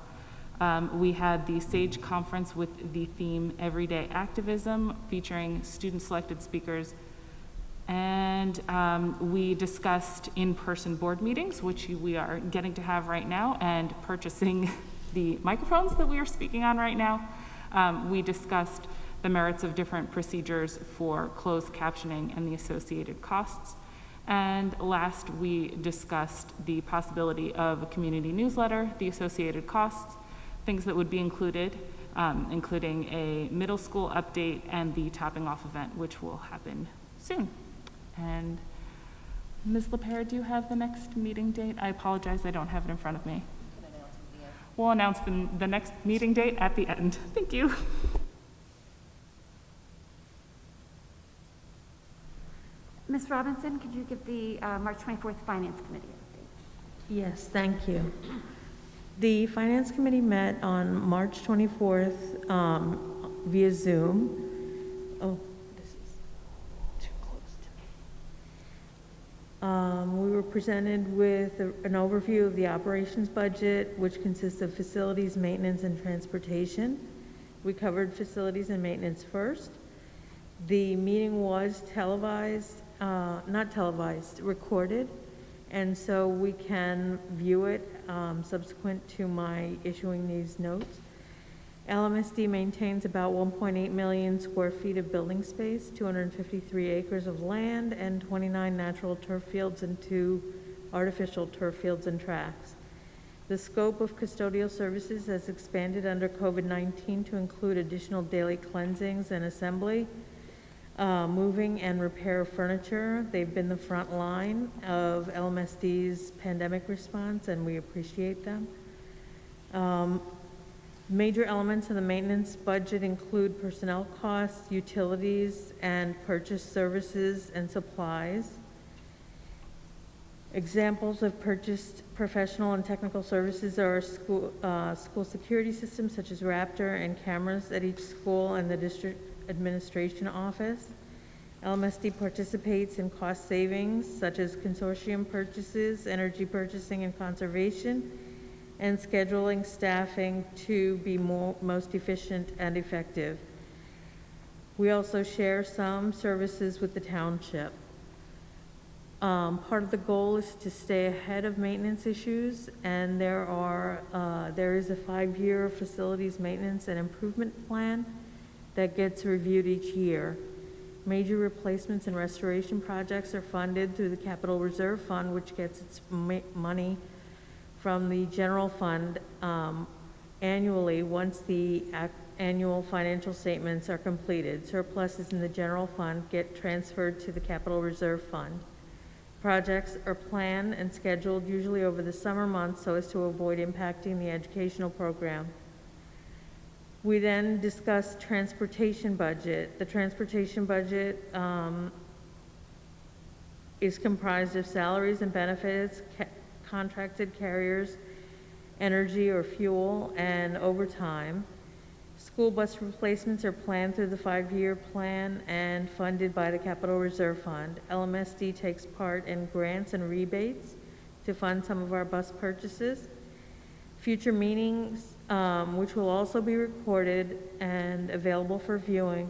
We had the SAGE conference with the theme Everyday Activism, featuring student-selected speakers. And we discussed in-person board meetings, which we are getting to have right now, and purchasing the microphones that we are speaking on right now. We discussed the merits of different procedures for closed captioning and the associated costs. And last, we discussed the possibility of a community newsletter, the associated costs, things that would be included, including a middle school update and the topping off event, which will happen soon. And Ms. LePere, do you have the next meeting date? I apologize, I don't have it in front of me. We'll announce the next meeting date at the end. Thank you. Ms. Robinson, could you give the March 24th Finance Committee update? Yes, thank you. The Finance Committee met on March 24th via Zoom. Oh, this is too close to me. We were presented with an overview of the operations budget, which consists of facilities, maintenance, and transportation. We covered facilities and maintenance first. The meeting was recorded, and so we can view it subsequent to my issuing these notes. Lmsd maintains about 1.8 million square feet of building space, 253 acres of land, and 29 natural turf fields and 2 artificial turf fields and tracks. The scope of custodial services has expanded under COVID-19 to include additional daily cleansings and assembly, moving and repair of furniture. They've been the front line of LMSD's pandemic response, and we appreciate them. Major elements of the maintenance budget include personnel costs, utilities, and purchased services and supplies. Examples of purchased professional and technical services are school security systems such as Raptor and cameras at each school and the district administration office. LMSD participates in cost savings such as consortium purchases, energy purchasing and conservation, and scheduling staffing to be most efficient and effective. We also share some services with the township. Part of the goal is to stay ahead of maintenance issues, and there is a 5-year facilities maintenance and improvement plan that gets reviewed each year. Major replacements and restoration projects are funded through the Capital Reserve Fund, which gets its money from the general fund annually once the annual financial statements are completed. Surpluses in the general fund get transferred to the Capital Reserve Fund. Projects are planned and scheduled usually over the summer months so as to avoid impacting the educational program. We then discuss transportation budget. The transportation budget is comprised of salaries and benefits, contracted carriers, energy or fuel, and overtime. School bus replacements are planned through the 5-year plan and funded by the Capital Reserve Fund. LMSD takes part in grants and rebates to fund some of our bus purchases. Future meetings, which will also be recorded and available for viewing,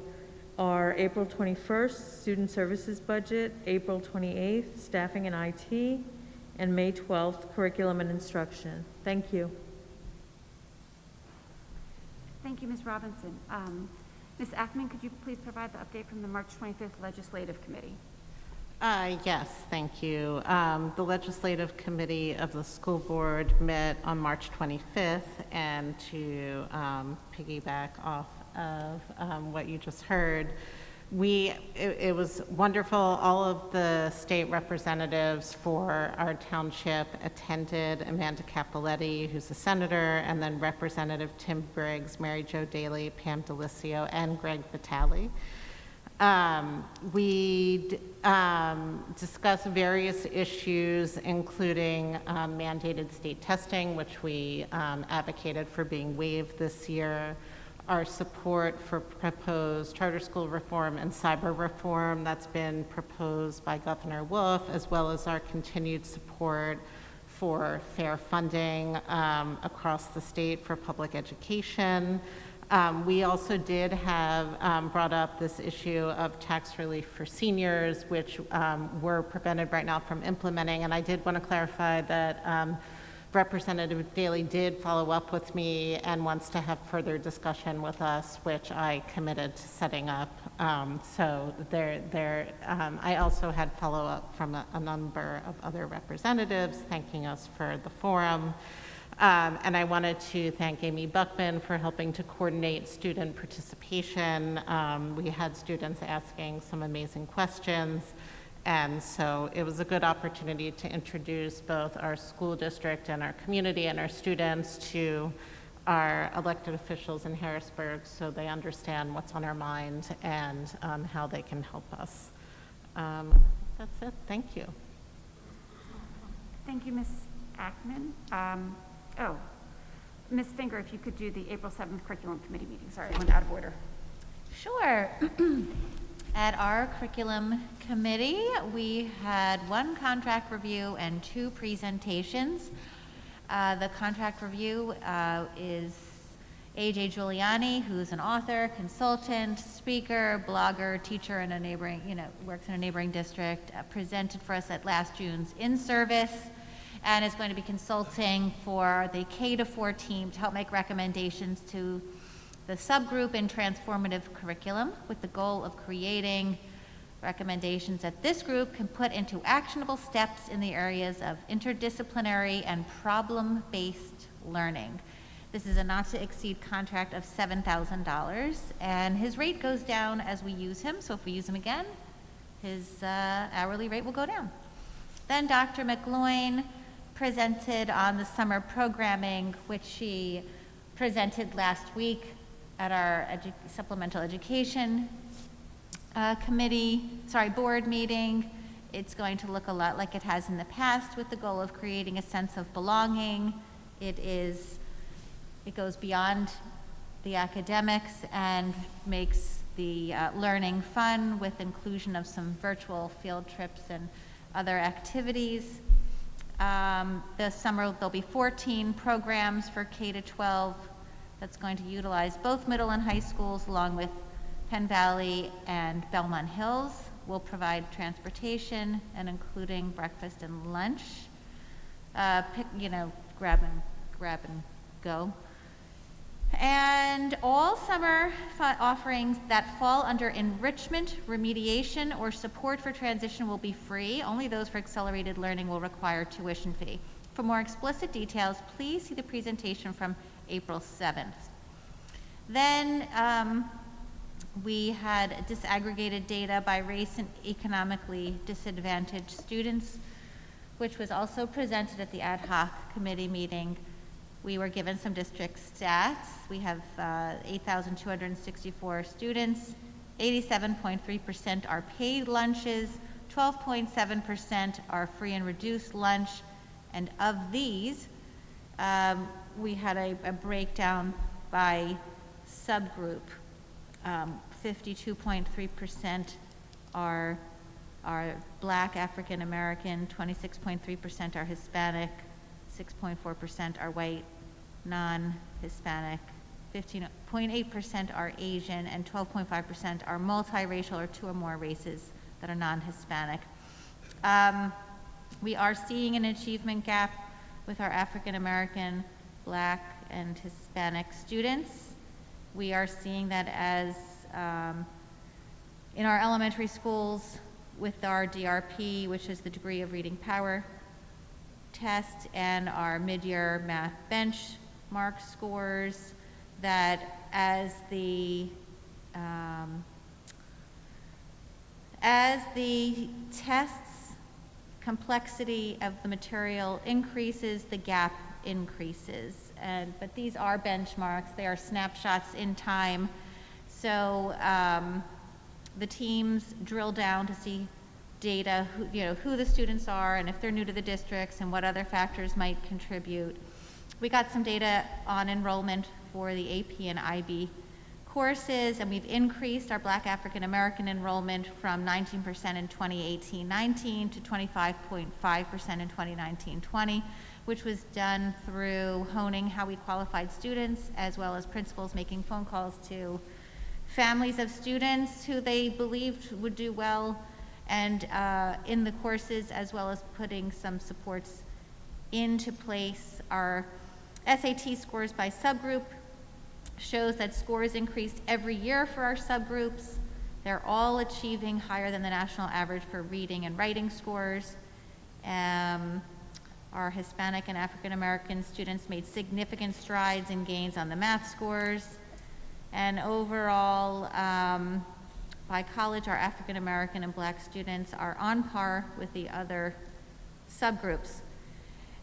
are April 21st, student services budget, April 28th, staffing and IT, and May 12th, curriculum and instruction. Thank you. Thank you, Ms. Robinson. Ms. Ackman, could you please provide the update from the March 25th Legislative Committee? Yes, thank you. The Legislative Committee of the School Board met on March 25th, and to piggyback off of what you just heard, it was wonderful. All of the state representatives for our township attended. Amanda Capoletti, who's a senator, and then Representative Tim Briggs, Mary Jo Daley, Pam DeLisio, and Greg Vitale. We discussed various issues, including mandated state testing, which we advocated for being waived this year, our support for proposed charter school reform and cyber reform that's been proposed by Governor Wolf, as well as our continued support for fair funding across the state for public education. We also did have brought up this issue of tax relief for seniors, which we're prevented right now from implementing. And I did want to clarify that Representative Daley did follow up with me and wants to have further discussion with us, which I committed to setting up. I also had follow-up from a number of other representatives thanking us for the forum. And I wanted to thank Amy Buckman for helping to coordinate student participation. We had students asking some amazing questions. And so it was a good opportunity to introduce both our school district and our community and our students to our elected officials in Harrisburg so they understand what's on our mind and how they can help us. That's it. Thank you. Thank you, Ms. Ackman. Ms. Finger, if you could do the April 7th Curriculum Committee meeting. Sorry, I went out of order. Sure. At our curriculum committee, we had 1 contract review and 2 presentations. The contract review is A.J. Giuliani, who's an author, consultant, speaker, blogger, teacher in a neighboring, works in a neighboring district, presented for us at last June's in-service, and is going to be consulting for the K-4 team to help make recommendations to the subgroup in transformative curriculum with the goal of creating Recommendations that this group can put into actionable steps in the areas of interdisciplinary and problem-based learning. This is a not-to-exceed contract of $7,000, and his rate goes down as we use him, so if we use him again, his hourly rate will go down. Then Dr. McGloin presented on the summer programming, which she presented last week at our supplemental education board meeting. It's going to look a lot like it has in the past, with the goal of creating a sense of belonging. It goes beyond the academics and makes the learning fun, with inclusion of some virtual field trips and other activities. This summer, there'll be 14 programs for K-12 that's going to utilize both middle and high schools, along with Penn Valley and Belmont Hills. Will provide transportation and including breakfast and lunch. Grab and go. And all summer offerings that fall under enrichment, remediation, or support for transition will be free. Only those for accelerated learning will require tuition fee. For more explicit details, please see the presentation from April 7th. Then we had disaggregated data by race and economically disadvantaged students, which was also presented at the ad hoc committee meeting. We were given some district stats. We have 8,264 students. 87.3% are paid lunches. 12.7% are free and reduced lunch. And of these, we had a breakdown by subgroup. 52.3% are Black, African American, 26.3% are Hispanic, 6.4% are white, non-Hispanic, 15.8% are Asian, and 12.5% are multiracial or two or more races that are non-Hispanic. We are seeing an achievement gap with our African American, Black, and Hispanic students. We are seeing that as in our elementary schools with our DRP, which is the degree of reading power test, and our mid-year math benchmark scores, that as the tests complexity of the material increases, the gap increases. But these are benchmarks, they are snapshots in time. So the teams drill down to see data, who the students are and if they're new to the districts and what other factors might contribute. We got some data on enrollment for the AP and IB courses, and we've increased our Black African American enrollment from 19% in 2018-19 to 25.5% in 2019-20, which was done through honing how we qualified students, as well as principals making phone calls to families of students who they believed would do well and in the courses, as well as putting some supports into place. Our SAT scores by subgroup shows that scores increased every year for our subgroups. They're all achieving higher than the national average for reading and writing scores. Our Hispanic and African American students made significant strides in gains on the math scores. And overall, by college, our African American and Black students are on par with the other subgroups.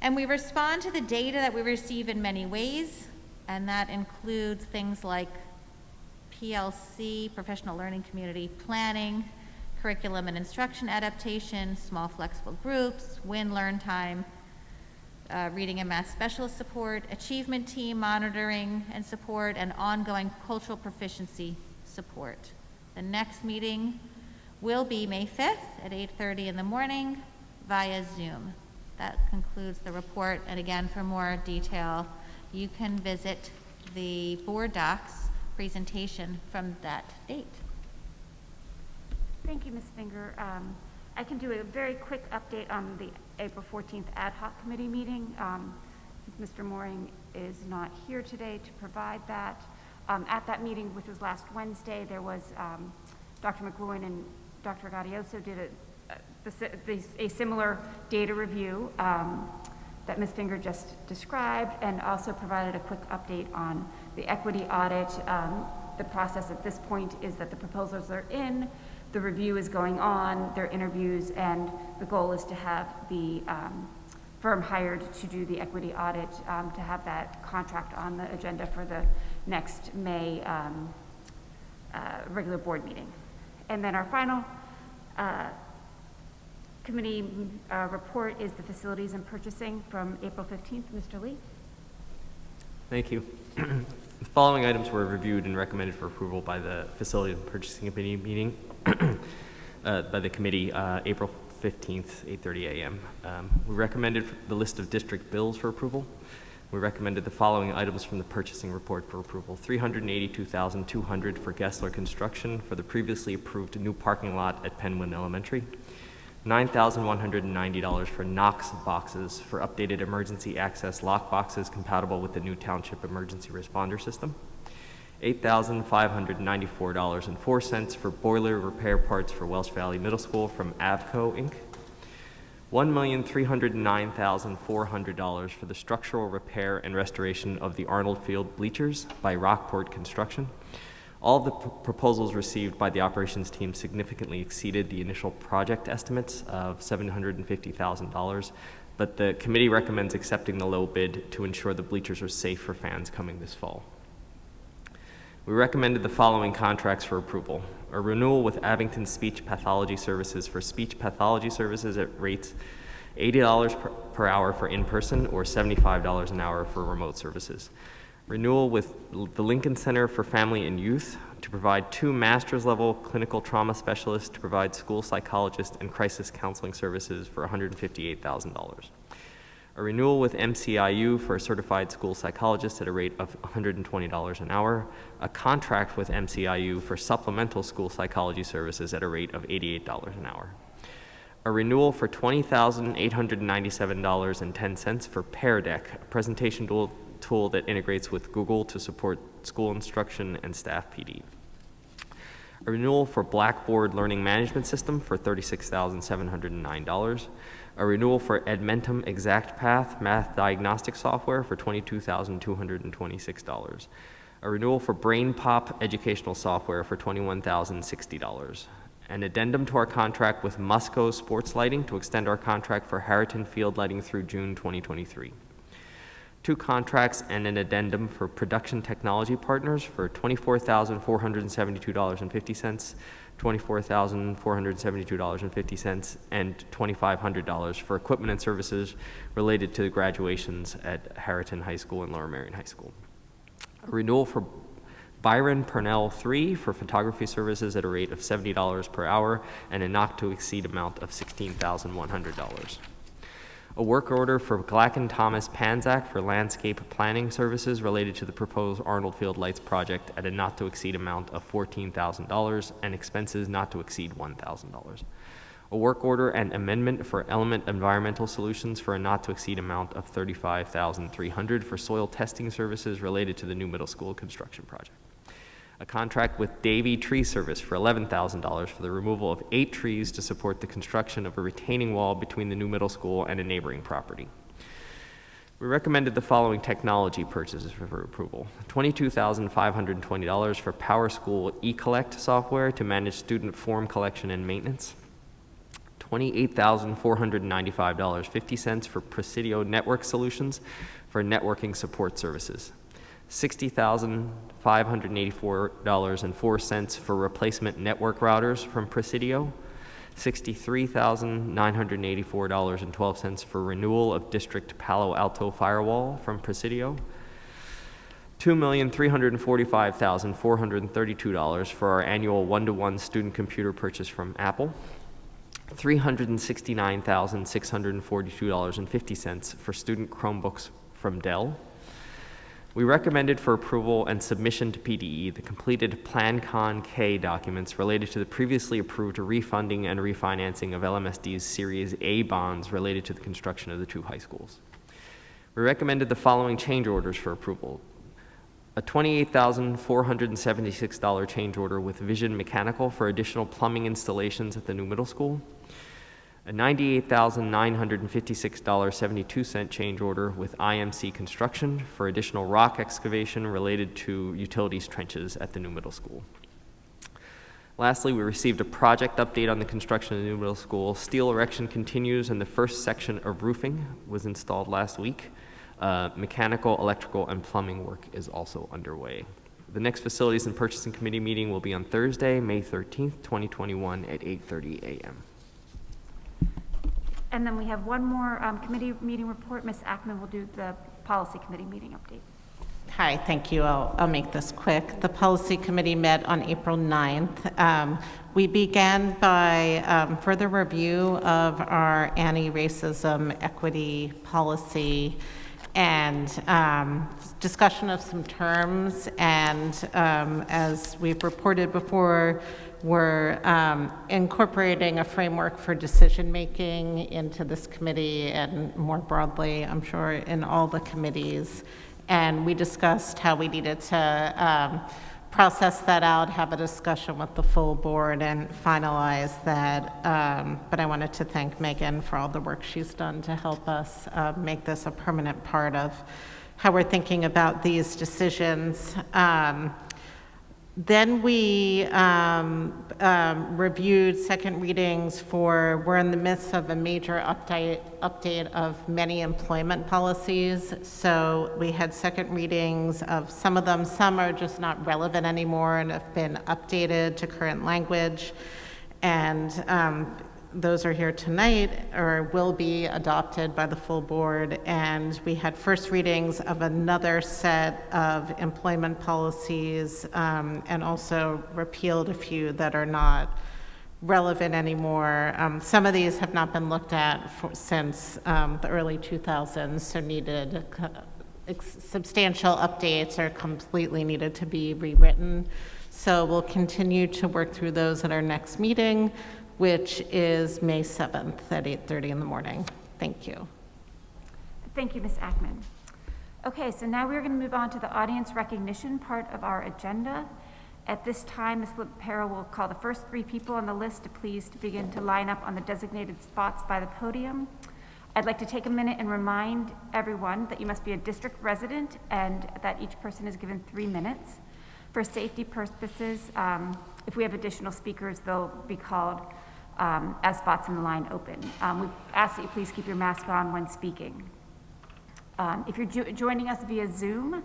And we respond to the data that we receive in many ways, and that includes things like PLC, professional learning community planning, curriculum and instruction adaptation, small flexible groups, win-learn time, reading and math specialist support, achievement team monitoring and support, and ongoing cultural proficiency support. The next meeting will be May 5th at 8:30 in the morning via Zoom. That concludes the report, and again, for more detail, you can visit the board docs presentation from that date. Thank you, Ms. Finger. I can do a very quick update on the April 14th ad hoc committee meeting. Since Mr. Mooring is not here today to provide that. At that meeting, which was last Wednesday, there was Dr. McGloin and Dr. Gaudioso did a similar data review that Ms. Finger just described, and also provided a quick update on the equity audit. The process at this point is that the proposals are in, the review is going on, there are interviews, and the goal is to have the firm hired to do the equity audit, to have that contract on the agenda for the next May regular board meeting. And then our final committee report is the facilities and purchasing from April 15th. Mr. Lee? Thank you. The following items were reviewed and recommended for approval by the Facility and Purchasing Committee meeting, by the committee, April 15th, 8:30 a.m. We recommended the list of district bills for approval. We recommended the following items from the purchasing report for approval: $382,200 for Gessler Construction for the previously approved new parking lot at Penwyn Elementary, $9,190 for Knox boxes for updated emergency access lock boxes compatible with the new township emergency responder system, $8,594.04 for boiler repair parts for Welsh Valley Middle School from Avco Inc., $1,309,400 for the structural repair and restoration of the Arnold Field bleachers by Rockport Construction. All of the proposals received by the operations team significantly exceeded the initial project estimates of $750,000, but the committee recommends accepting the low bid to ensure the bleachers are safe for fans coming this fall. We recommended the following contracts for approval: a renewal with Abington Speech Pathology Services for speech pathology services at rates $80 per hour for in-person or $75 an hour for remote services. Renewal with the Lincoln Center for Family and Youth to provide 2 master's level clinical trauma specialists to provide school psychologist and crisis counseling services for $158,000. A renewal with MCIU for a certified school psychologist at a rate of $120 an hour. A contract with MCIU for supplemental school psychology services at a rate of $88 an hour. A renewal for $20,897.10 for Pear Deck, a presentation tool that integrates with Google to support school instruction and staff PD. A renewal for Blackboard Learning Management System for $36,709. A renewal for Edmentum ExactPath Math Diagnostic Software for $22,226. A renewal for BrainPop Educational Software for $21,060. An addendum to our contract with Musco Sports Lighting to extend our contract for Harriton Field Lighting through June 2023. 2 contracts and an addendum for Production Technology Partners for $24,472.50, $24,472.50, and $2,500 for equipment and services related to the graduations at Harriton High School and Lower Merion High School. A renewal for Byron Purnell III for photography services at a rate of $70 per hour and a not to exceed amount of $16,100. A work order for Glacken Thomas Panzak for landscape planning services related to the proposed Arnold Field Lights project at a not to exceed amount of $14,000 and expenses not to exceed $1,000. A work order and amendment for Element Environmental Solutions for a not to exceed amount of $35,300 for soil testing services related to the new middle school construction project. A contract with Davy Tree Service for $11,000 for the removal of 8 trees to support the construction of a retaining wall between the new middle school and a neighboring property. We recommended the following technology purchases for approval: $22,520 for PowerSchool eCollect software to manage student form collection and maintenance, $28,495.50 for Presidio Network Solutions for networking support services, $60,584.04 for replacement network routers from Presidio, $63,984.12 for renewal of District Palo Alto firewall from Presidio, $2,345,432 for our annual one-to-one student computer purchase from Apple, $369,642.50 for student Chromebooks from Dell. We recommended for approval and submission to PDE the completed PlanCon K documents related to the previously approved refunding and refinancing of LMSD's Series A bonds related to the construction of the 2 high schools. We recommended the following change orders for approval: a $28,476 change order with Vision Mechanical for additional plumbing installations at the new middle school, a $98,956.72 change order with IMC Construction for additional rock excavation related to utilities trenches at the new middle school. Lastly, we received a project update on the construction of the new middle school. Steel erection continues and the first section of roofing was installed last week. Mechanical, electrical, and plumbing work is also underway. The next Facilities and Purchasing Committee meeting will be on Thursday, May 13th, 2021 at 8:30 a.m. And then we have one more committee meeting report. Ms. Ackman will do the policy committee meeting update. Hi, thank you. I'll make this quick. The Policy Committee met on April 9th. We began by further review of our anti-racism equity policy and discussion of some terms. And as we've reported before, we're incorporating a framework for decision-making into this committee and more broadly, I'm sure, in all the committees. And we discussed how we needed to process that out, have a discussion with the full board, and finalize that. But I wanted to thank Megan for all the work she's done to help us make this a permanent part of how we're thinking about these decisions. Then we reviewed second readings we're in the midst of a major update of many employment policies. So we had second readings of some of them. Some are just not relevant anymore and have been updated to current language. And those are here tonight or will be adopted by the full board. And we had first readings of another set of employment policies and also repealed a few that are not relevant anymore. Some of these have not been looked at since the early 2000s, so needed substantial updates or completely needed to be rewritten. So we'll continue to work through those at our next meeting, which is May 7th at 8:30 in the morning. Thank you. Thank you, Ms. Ackman. Okay, so now we're going to move on to the audience recognition part of our agenda. At this time, Ms. Lipera will call the first three people on the list to please begin to line up on the designated spots by the podium. I'd like to take a minute and remind everyone that you must be a district resident and that each person is given 3 minutes. For safety purposes, if we have additional speakers, they'll be called as spots in the line open. We ask that you please keep your mask on when speaking. If you're joining us via Zoom,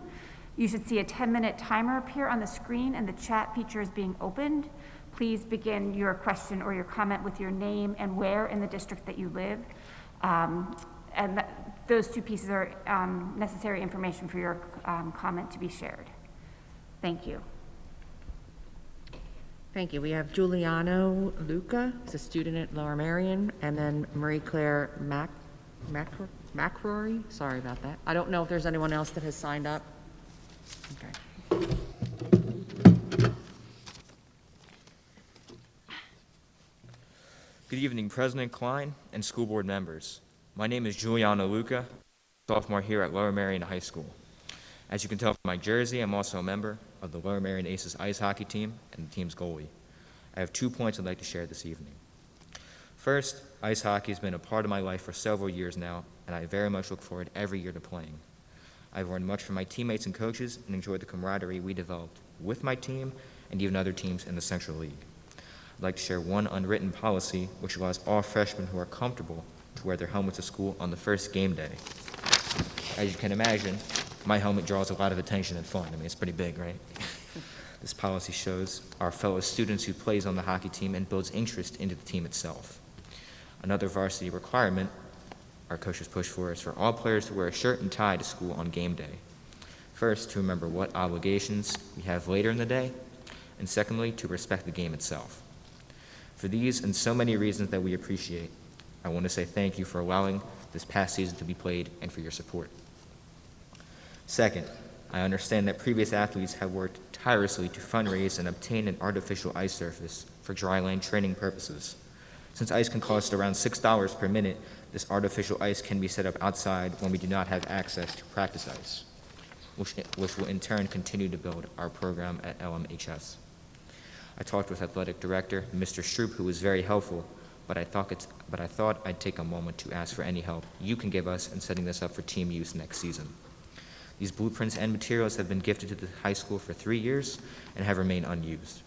you should see a 10-minute timer appear on the screen and the chat feature is being opened. Please begin your question or your comment with your name and where in the district that you live. Those two pieces are necessary information for your comment to be shared. Thank you. Thank you. We have Giuliano Luca, who's a student at Lower Merion, and then Marie Claire McRory. Sorry about that. I don't know if there's anyone else that has signed up. Okay. Good evening, President Klein and school board members. My name is Giuliano Luca, sophomore here at Lower Merion High School. As you can tell from my jersey, I'm also a member of the Lower Merion Aces ice hockey team and the team's goalie. I have 2 points I'd like to share this evening. First, ice hockey has been a part of my life for several years now, and I very much look forward every year to playing. I've learned much from my teammates and coaches and enjoyed the camaraderie we developed with my team and even other teams in the Central League. I'd like to share one unwritten policy which allows all freshmen who are comfortable to wear their helmets to school on the first game day. As you can imagine, my helmet draws a lot of attention and fun. I mean, it's pretty big, right? This policy shows our fellow students who plays on the hockey team and builds interest into the team itself. Another varsity requirement our coaches push for is for all players to wear a shirt and tie to school on game day. First, to remember what obligations we have later in the day, and secondly, to respect the game itself. For these and so many reasons that we appreciate, I want to say thank you for allowing this past season to be played and for your support. Second, I understand that previous athletes have worked tirelessly to fundraise and obtain an artificial ice surface for dry land training purposes. Since ice can cost around $6 per minute, this artificial ice can be set up outside when we do not have access to practice ice. which will in turn continue to build our program at LMHS. I talked with Athletic Director Mr. Stroop, who was very helpful, but I thought I'd take a moment to ask for any help you can give us in setting this up for team use next season. These blueprints and materials have been gifted to the high school for 3 years and have remained unused.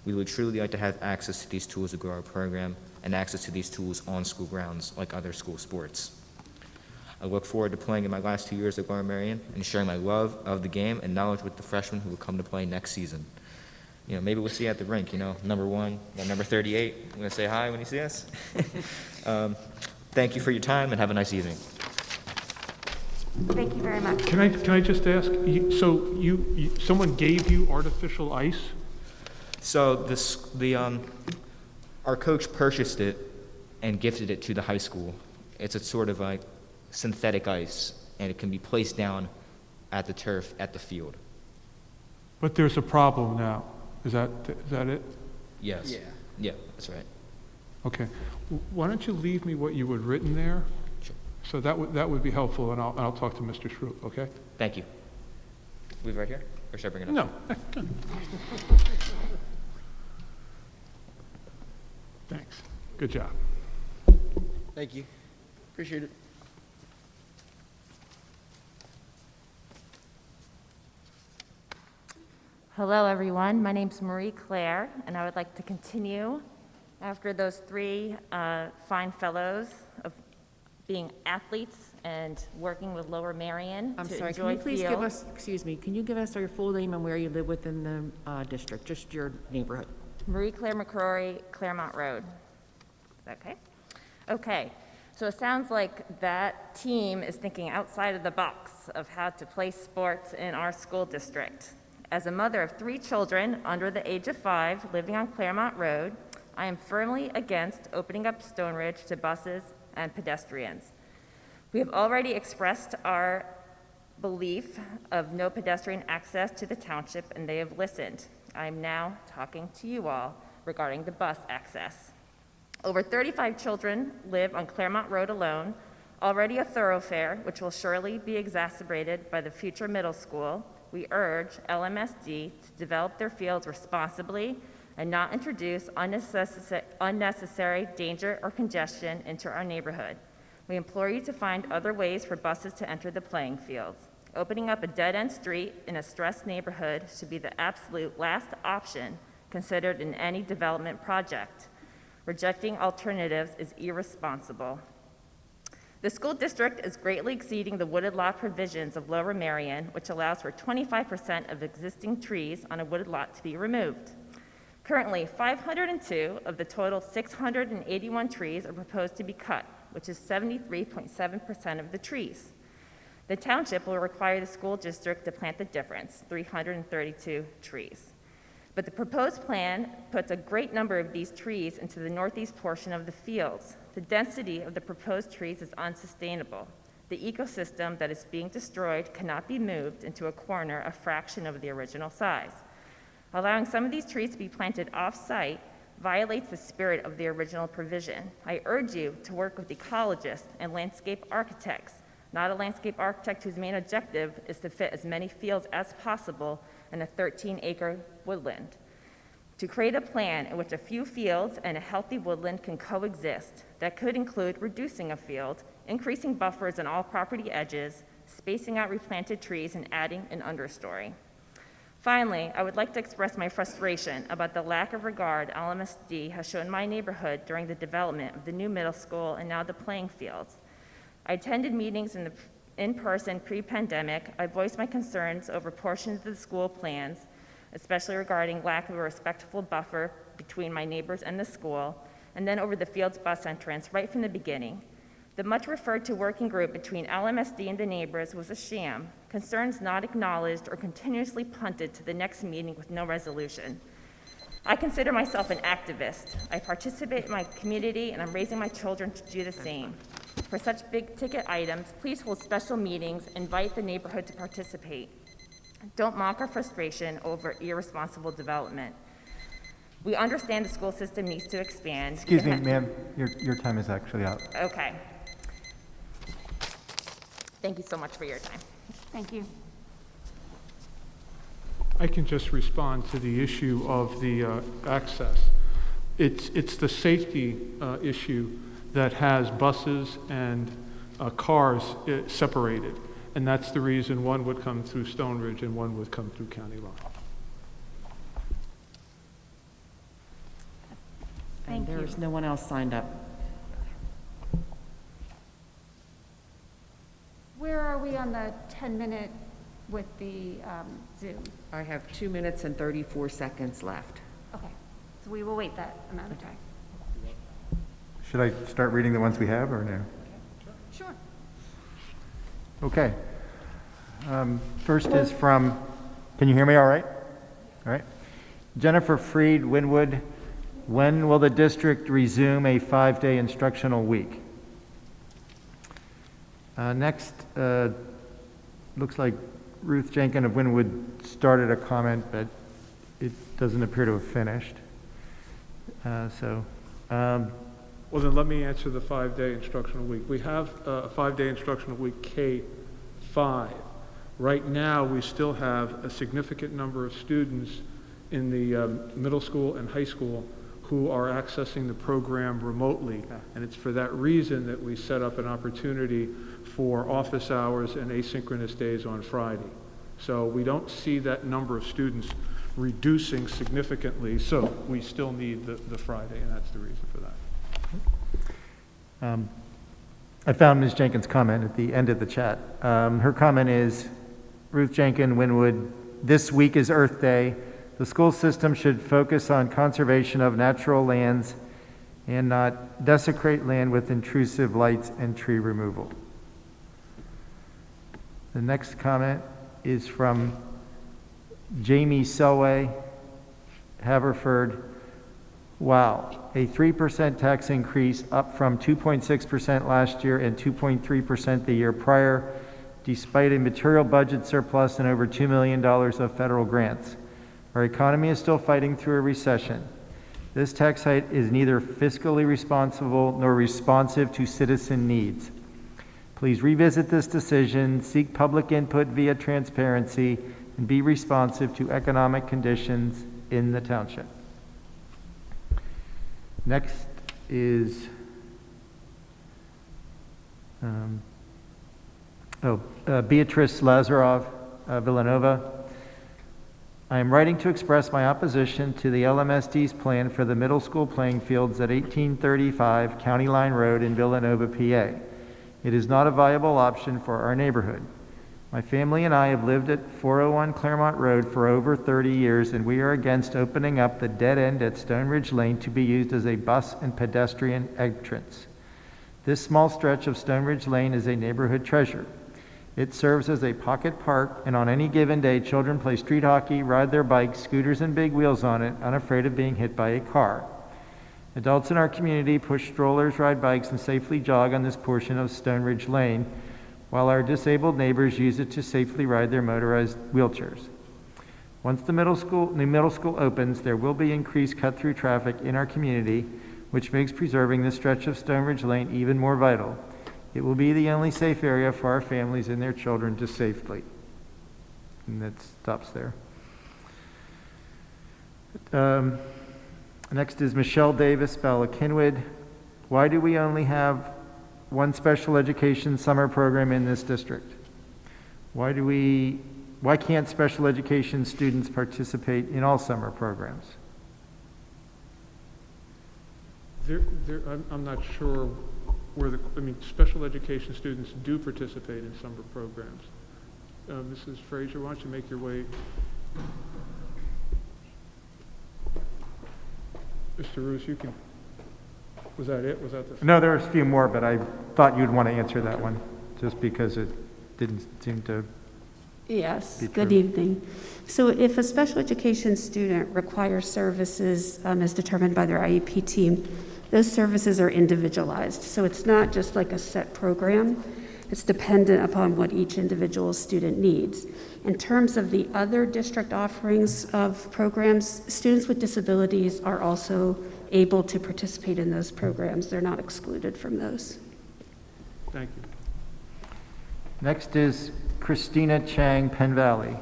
We would truly like to have access to these tools to grow our program and access to these tools on school grounds like other school sports. I look forward to playing in my last 2 years at Lower Merion and sharing my love of the game and knowledge with the freshmen who will come to play next season. You know, maybe we'll see you at the rink, you know, number 1, number 38. I'm going to say hi when you see us. Thank you for your time and have a nice evening. Thank you very much. Can I just ask, someone gave you artificial ice? So our coach purchased it and gifted it to the high school. It's a sort of like synthetic ice, and it can be placed down at the turf at the field. But there's a problem now. Is that it? Yes. Yeah, that's right. Okay. Why don't you leave me what you had written there? Sure. So that would be helpful, and I'll talk to Mr. Shroop, okay? Thank you. Leave it right here, or should I bring it up? No. Thanks. Good job. Thank you. Appreciate it. Hello, everyone. My name's Marie Claire, and I would like to continue after those 3 fine fellows of being athletes and working with Lower Merion I'm to sorry, can enjoy you please give field. us, excuse me, can you give us your full name and where you live within the district, just your neighborhood? Marie Claire McCrory, Claremont Road. Is that okay? Okay. So it sounds like that team is thinking outside of the box of how to play sports in our school district. As a mother of 3 children under the age of 5 living on Claremont Road, I am firmly against opening up Stone Ridge to buses and pedestrians. We have already expressed our belief of no pedestrian access to the township, and they have listened. I am now talking to you all regarding the bus access. Over 35 children live on Claremont Road alone, already a thoroughfare, which will surely be exacerbated by the future middle school. We urge LMSD to develop their fields responsibly and not introduce unnecessary danger or congestion into our neighborhood. We implore you to find other ways for buses to enter the playing fields. Opening up a dead-end street in a stressed neighborhood should be the absolute last option considered in any development project. Rejecting alternatives is irresponsible. The school district is greatly exceeding the wooded lot provisions of Lower Merion, which allows for 25% of existing trees on a wooded lot to be removed. Currently, 502 of the total 681 trees are proposed to be cut, which is 73.7% of the trees. The township will require the school district to plant the difference, 332 trees. But the proposed plan puts a great number of these trees into the northeast portion of the fields. The density of the proposed trees is unsustainable. The ecosystem that is being destroyed cannot be moved into a corner a fraction of the original size. Allowing some of these trees to be planted off-site violates the spirit of the original provision. I urge you to work with ecologists and landscape architects, not a landscape architect whose main objective is to fit as many fields as possible in a 13-acre woodland, to create a plan in which a few fields and a healthy woodland can coexist. That could include reducing a field, increasing buffers on all property edges, spacing out replanted trees, and adding an understory. Finally, I would like to express my frustration about the lack of regard LMSD has shown my neighborhood during the development of the new middle school and now the playing fields. I attended meetings in person pre-pandemic. I voiced my concerns over portions of the school plans, especially regarding lack of a respectful buffer between my neighbors and the school, and then over the field's bus entrance right from the beginning. The much referred to working group between LMSD and the neighbors was a sham, concerns not acknowledged or continuously punted to the next meeting with no resolution. I consider myself an activist. I participate in my community, and I'm raising my children to do the same. For such big ticket items, please hold special meetings, invite the neighborhood to participate. Don't mock our frustration over irresponsible development. We understand the school system needs to expand. Excuse me, ma'am, your time is actually out. Okay. Thank you so much for your time. Thank you. I can just respond to the issue of the access. It's the safety issue that has buses and cars separated. And that's the reason one would come through Stone Ridge and one would come through County Line. And there's no one else signed up. Where are we on the 10-minute with the Zoom? I have 2 minutes and 34 seconds left. Okay, so we will wait that amount of time. Should I start reading the ones we have, or no? Sure. Okay. First is from, can you hear me all right? All right. Jennifer Freed, Winwood. When will the district resume a 5-day instructional week? Next, looks like Ruth Jenkin of Winwood started a comment, but it doesn't appear to have finished. Well, then let me answer the 5-day instructional week. We have a 5-day instructional week K-5. Right now, we still have a significant number of students in the middle school and high school who are accessing the program remotely. And it's for that reason that we set up an opportunity for office hours and asynchronous days on Friday. So we don't see that number of students reducing significantly, so we still need the Friday, and that's the reason for that. I found Ms. Jenkins' comment at the end of the chat. Her comment is, Ruth Jenkin, Winwood, this week is Earth Day. The school system should focus on conservation of natural lands and not desecrate land with intrusive lights and tree removal. The next comment is from Jamie Selway, Haverford. Wow, a 3% tax increase up from 2.6% last year and 2.3% the year prior, despite a material budget surplus and over $2 million of federal grants. Our economy is still fighting through a recession. This tax hike is neither fiscally responsible nor responsive to citizen needs. Please revisit this decision, seek public input via transparency, and be responsive to economic conditions in the township. Next is Beatrice Lazarov, Villanova. I am writing to express my opposition to the LMSD's plan for the middle school playing fields at 1835 County Line Road in Villanova, PA. It is not a viable option for our neighborhood. My family and I have lived at 401 Claremont Road for over 30 years, and we are against opening up the dead end at Stone Ridge Lane to be used as a bus and pedestrian entrance. This small stretch of Stone Ridge Lane is a neighborhood treasure. It serves as a pocket park, and on any given day, children play street hockey, ride their bikes, scooters, and big wheels on it, unafraid of being hit by a car. Adults in our community push strollers, ride bikes, and safely jog on this portion of Stone Ridge Lane, while our disabled neighbors use it to safely ride their motorized wheelchairs. Once the new middle school opens, there will be increased cut-through traffic in our community, which makes preserving this stretch of Stone Ridge Lane even more vital. It will be the only safe area for our families and their children to safely. And that stops there. Next is Michelle Davis, Bella Kinwood. Why do we only have one special education summer program in this district? Why can't special education students participate in all summer programs? I'm not sure where special education students do participate in summer programs. Mrs. Frazier, why don't you make your way? Mr. Roos, you can, was that it? Was that the? No, there was a few more, but I thought you'd want to answer that one, just because it didn't seem to. Yes, good evening. So if a special education student requires services as determined by their IEP team, those services are individualized. So it's not just like a set program. It's dependent upon what each individual student needs. In terms of the other district offerings of programs, students with disabilities are also able to participate in those programs. They're not excluded from those. Thank you. Next is Christina Chang, Penn Valley.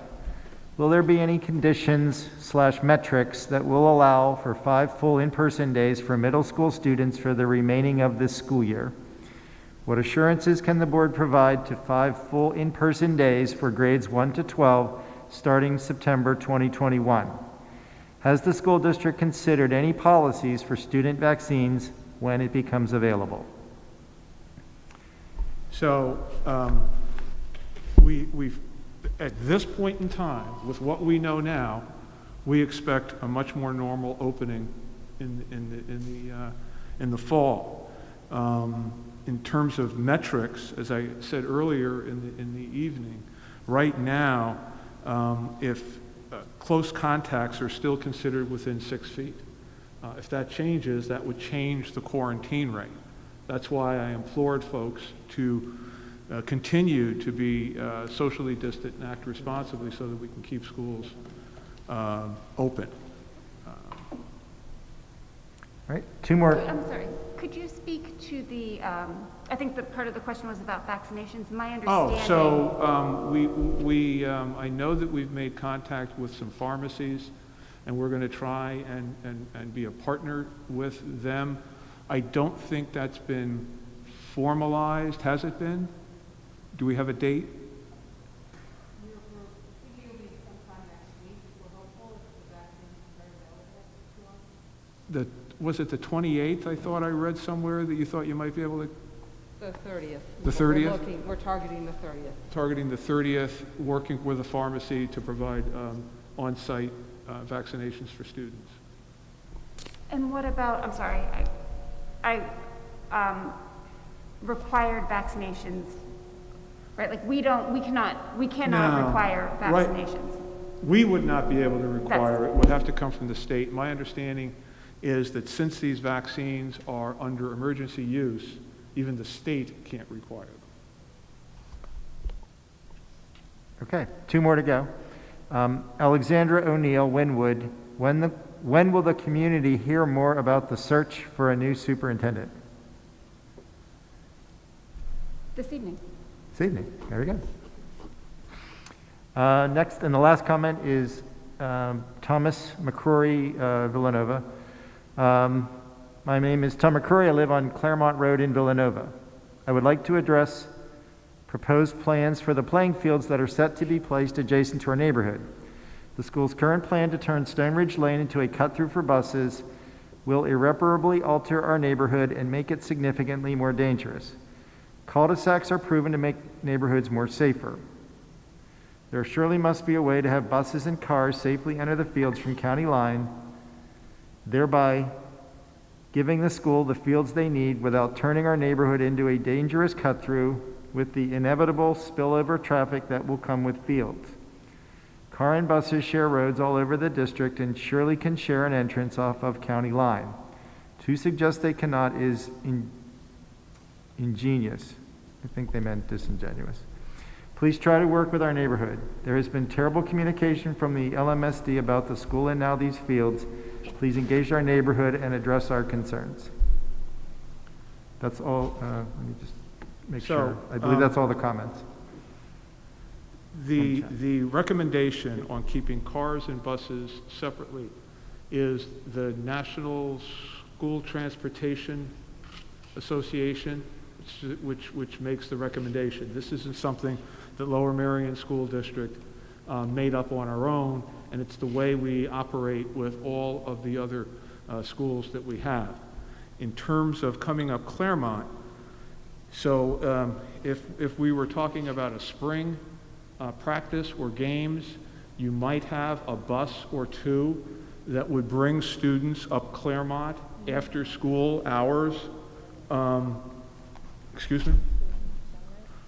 will there be any conditions/metrics that will allow for 5 full in-person days for middle school students for the remaining of this school year? What assurances can the board provide to 5 full in-person days for grades 1 to 12 starting September 2021? Has the school district considered any policies for student vaccines when it becomes available? So we've, at this point in time, with what we know now, we expect a much more normal opening in the fall. In terms of metrics, as I said earlier in the evening, right now, if close contacts are still considered within 6 feet. If that changes, that would change the quarantine rate. That's why I implored folks to continue to be socially distant and act responsibly so that we can keep schools open. All right, 2 more. I'm sorry, could you speak to the, I think the part of the question was about vaccinations. My understanding. Oh, so I know that we've made contact with some pharmacies, and we're going to try and be a partner with them. I don't think that's been formalized. Has it been? Do we have a date? Was it the 28th? I thought I read somewhere that you thought you might be able to. The 30th. The 30th? We're targeting the 30th. Targeting the 30th, working with a pharmacy to provide on-site vaccinations for students. And what about, I'm sorry, required vaccinations, right? Like we cannot No. require Right. vaccinations. We would not be able to require it. It would have to come from the state. My understanding is that since these vaccines are under emergency use, even the state can't require them. Okay, 2 more to go. Alexandra O'Neill, Winwood, when will the community hear more about the search for a new superintendent? This evening. This evening, there we go. Next, and the last comment is Thomas McCrory, Villanova. My name is Tom McCrory. I live on Claremont Road in Villanova. I would like to address proposed plans for the playing fields that are set to be placed adjacent to our neighborhood. The school's current plan to turn Stone Ridge Lane into a cut-through for buses will irreparably alter our neighborhood and make it significantly more dangerous. Cul-de-sacs are proven to make neighborhoods more safer. There surely must be a way to have buses and cars safely enter the fields from county line, thereby giving the school the fields they need without turning our neighborhood into a dangerous cut-through with the inevitable spillover traffic that will come with fields. Car and buses share roads all over the district and surely can share an entrance off of county line. To suggest they cannot is ingenious. I think they meant disingenuous. Please try to work with our neighborhood. There has been terrible communication from the LMSD about the school and now these fields. Please engage our neighborhood and address our concerns. That's all. Let me just make sure. I believe that's all the comments. The recommendation on keeping cars and buses separately is the National School Transportation Association, which makes the recommendation. This isn't something that Lower Merion School District made up on our own, and it's the way we operate with all of the other schools that we have. In terms of coming up Claremont, so if we were talking about a spring practice or games, you might have a bus or two that would bring students up Claremont after school hours. Excuse me?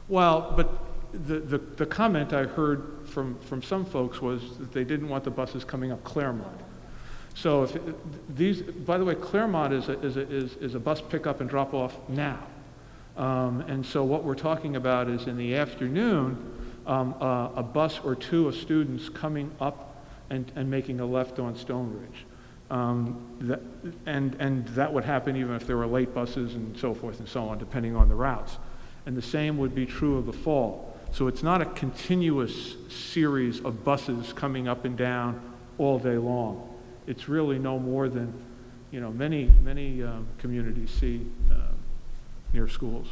Well, but the comment I heard from some folks was that they didn't want the buses coming up Claremont. So if these, by the way, Claremont is a bus pickup and drop off now. And so what we're talking about is in the afternoon, a bus or two of students coming up and making a left on Stone Ridge. And that would happen even if there were late buses and so forth and so on, depending on the routes. And the same would be true of the fall. So it's not a continuous series of buses coming up and down all day long. It's really no more than, many communities see near schools.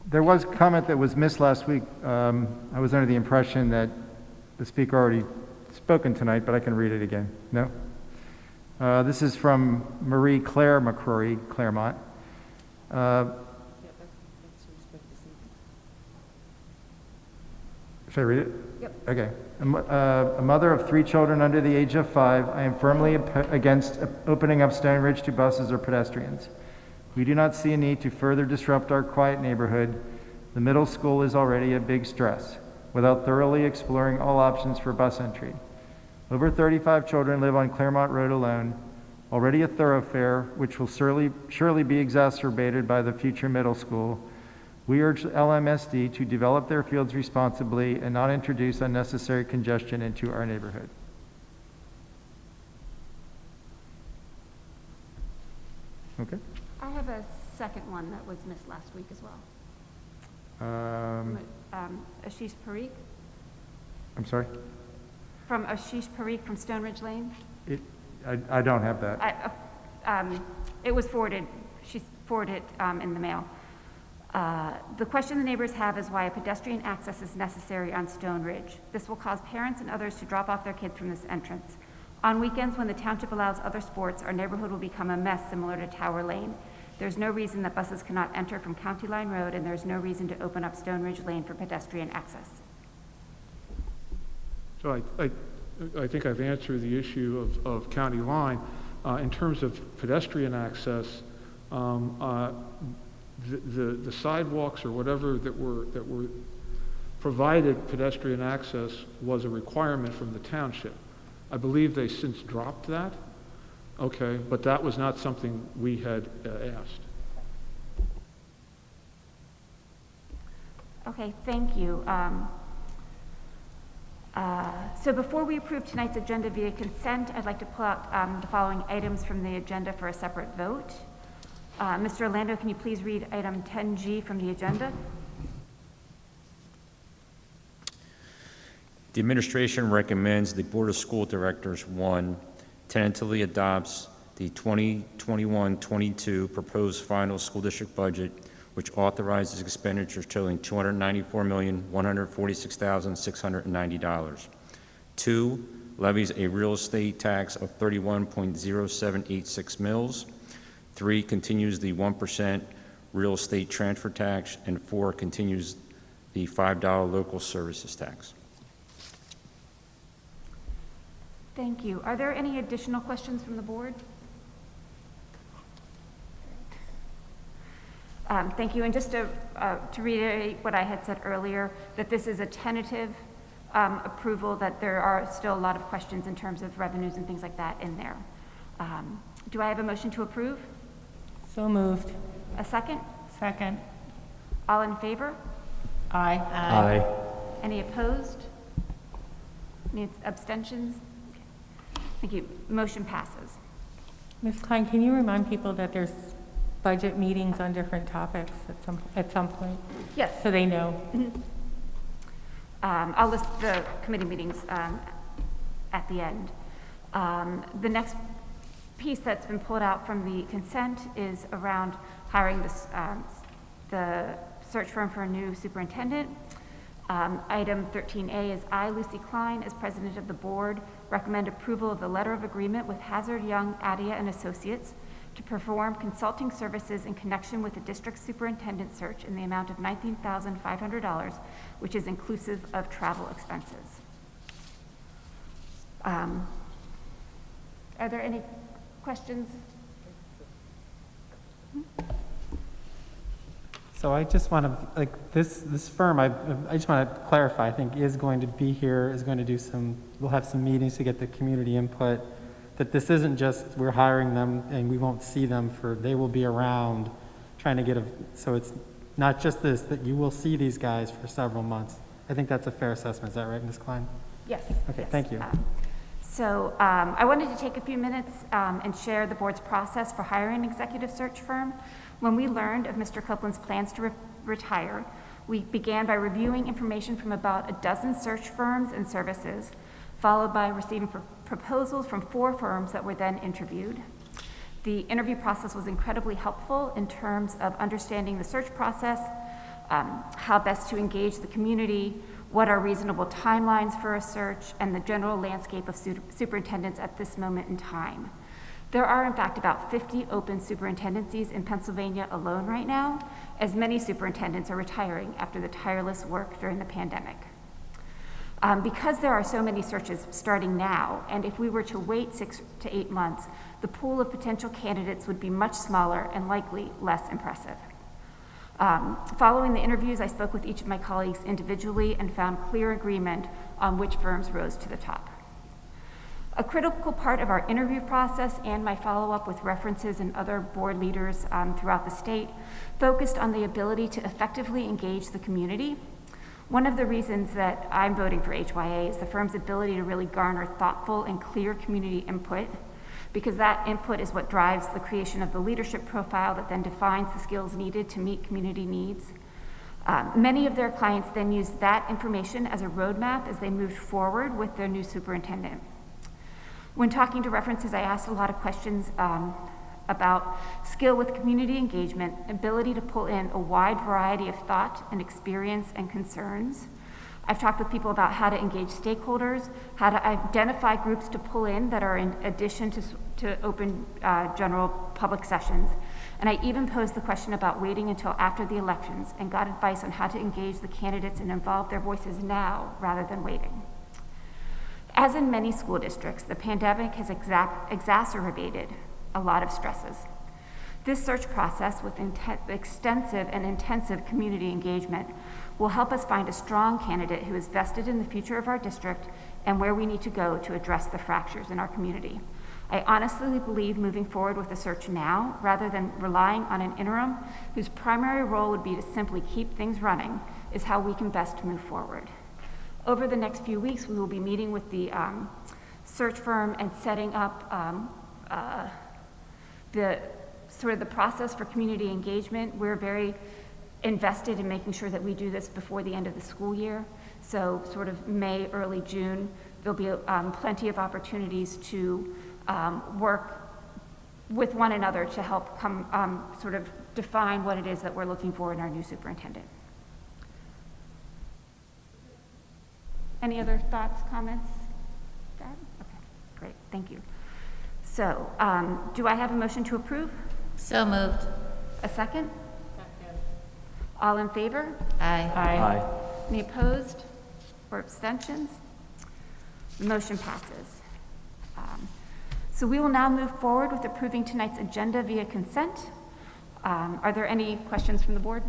There was comment that was missed last week. I was under the impression that the speaker already spoken tonight, but I can read it again. No? This is from Marie Claire McCrory, Claremont. Should I read it? Yep. Okay. A mother of 3 children under the age of 5, I am firmly against opening up Stone Ridge to buses or pedestrians. We do not see a need to further disrupt our quiet neighborhood. The middle school is already a big stress, without thoroughly exploring all options for bus entry. Over 35 children live on Claremont Road alone, already a thoroughfare which will surely be exacerbated by the future middle school. We urge LMSD to develop their fields responsibly and not introduce unnecessary congestion into our neighborhood. Okay. I have a second one that was missed last week as well. Ashish Parikh, I'm sorry? from Ashish Parikh from Stone Ridge Lane. I don't have that. It was forwarded, she forwarded it in the mail. The question the neighbors have is why a pedestrian access is necessary on Stone Ridge. This will cause parents and others to drop off their kids from this entrance. On weekends, when the township allows other sports, our neighborhood will become a mess similar to Tower Lane. There's no reason that buses cannot enter from County Line Road, and there's no reason to open up Stone Ridge Lane for pedestrian access. So I think I've answered the issue of County Line. In terms of pedestrian access, the sidewalks or whatever that were provided pedestrian access was a requirement from the township. I believe they since dropped that. Okay, but that was not something we had asked. Okay, thank you. So before we approve tonight's agenda via consent, I'd like to pull out the following items from the agenda for a separate vote. Mr. Orlando, can you please read item 10G from the agenda? The administration recommends the Board of School Directors, 1, tentatively adopts the 2021-22 proposed final school district budget, which authorizes expenditures totaling $294,146,690. 2, levies a real estate tax of 31.0786 mils. 3, continues the 1% real estate transfer tax. And 4, continues the $5 local services tax. Thank you. Are there any additional questions from the board? Thank you. And just to reiterate what I had said earlier, that this is a tentative approval, that there are still a lot of questions in terms of revenues and things like that in there. Do I have a motion to approve? So moved. A second? Second. All in favor? Aye. Aye. Any opposed? Any abstentions? Thank you. Motion passes. Ms. Klein, can you remind people that there's budget meetings on different topics at some point? Yes. So they know. I'll list the committee meetings at the end. The next piece that's been pulled out from the consent is around hiring the search firm for a new superintendent. Item 13A is I, Lucy Klein, as president of the board, recommend approval of the letter of agreement with Hazard Young Adia and Associates to perform consulting services in connection with the district superintendent search in the amount of $19,500, which is inclusive of travel expenses. Are there any questions? So I just want to, like, this firm, I just want to clarify, I think is going to be here, is going to do we'll have some meetings to get the community input, that this isn't just we're hiring them and we won't see them they will be around trying to get so it's not just this, that you will see these guys for several months. I think that's a fair assessment. Is that right, Ms. Klein? Yes. Okay, yes. thank you. So I wanted to take a few minutes and share the board's process for hiring an executive search firm. When we learned of Mr. Copeland's plans to retire, we began by reviewing information from about a dozen search firms and services, followed by receiving proposals from 4 firms that were then interviewed. The interview process was incredibly helpful in terms of understanding the search process, how best to engage the community, what are reasonable timelines for a search, and the general landscape of superintendents at this moment in time. There are, in fact, about 50 open superintendencies in Pennsylvania alone right now, as many superintendents are retiring after the tireless work during the pandemic. Because there are so many searches starting now, and if we were to wait 6 to 8 months, the pool of potential candidates would be much smaller and likely less impressive. Following the interviews, I spoke with each of my colleagues individually and found clear agreement on which firms rose to the top. A critical part of our interview process and my follow-up with references and other board leaders throughout the state focused on the ability to effectively engage the community. One of the reasons that I'm voting for HYA is the firm's ability to really garner thoughtful and clear community input, because that input is what drives the creation of the leadership profile that then defines the skills needed to meet community needs. Many of their clients then used that information as a roadmap as they moved forward with their new superintendent. When talking to references, I asked a lot of questions about skill with community engagement, ability to pull in a wide variety of thought and experience and concerns. I've talked with people about how to engage stakeholders, how to identify groups to pull in that are in addition to open general public sessions. And I even posed the question about waiting until after the elections and got advice on how to engage the candidates and involve their voices now rather than waiting. As in many school districts, the pandemic has exacerbated a lot of stresses. This search process with extensive and intensive community engagement will help us find a strong candidate who is vested in the future of our district and where we need to go to address the fractures in our community. I honestly believe moving forward with the search now, rather than relying on an interim whose primary role would be to simply keep things running, is how we can best move forward. Over the next few weeks, we will be meeting with the search firm and setting up the process for community engagement. We're very invested in making sure that we do this before the end of the school year. So sort of May, early June, there'll be plenty of opportunities to work with one another to help sort of define what it is that we're looking for in our new superintendent. Any other thoughts, comments? Dad? Okay, great, thank you. So, do I have a motion to approve? So moved. A second? All in favor? Aye. Aye. Any opposed or abstentions? The motion passes. So we will now move forward with approving tonight's agenda via consent. Are there any questions from the board?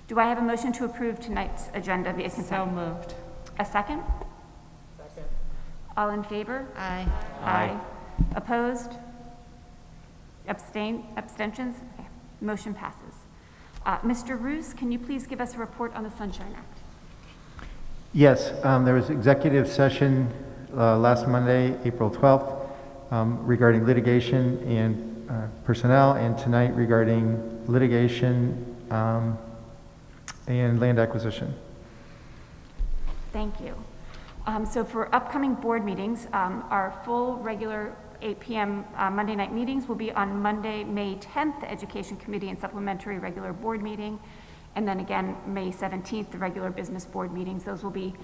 Do I have a motion to approve tonight's agenda via consent? So moved. A second? Second. All in favor? Aye. Aye. Opposed? Abstentions? Okay. Motion passes. Mr. Roos, can you please give us a report on the Sunshine Act? Yes, there was executive session last Monday, April 12th, regarding litigation and personnel, and tonight regarding litigation and land acquisition. Thank you. So for upcoming board meetings, our full regular 8 p.m. Monday night meetings will be on Monday, May 10th, the Education Committee and Supplementary Regular Board Meeting, and then again, May 17th, the regular business board meetings. Those will be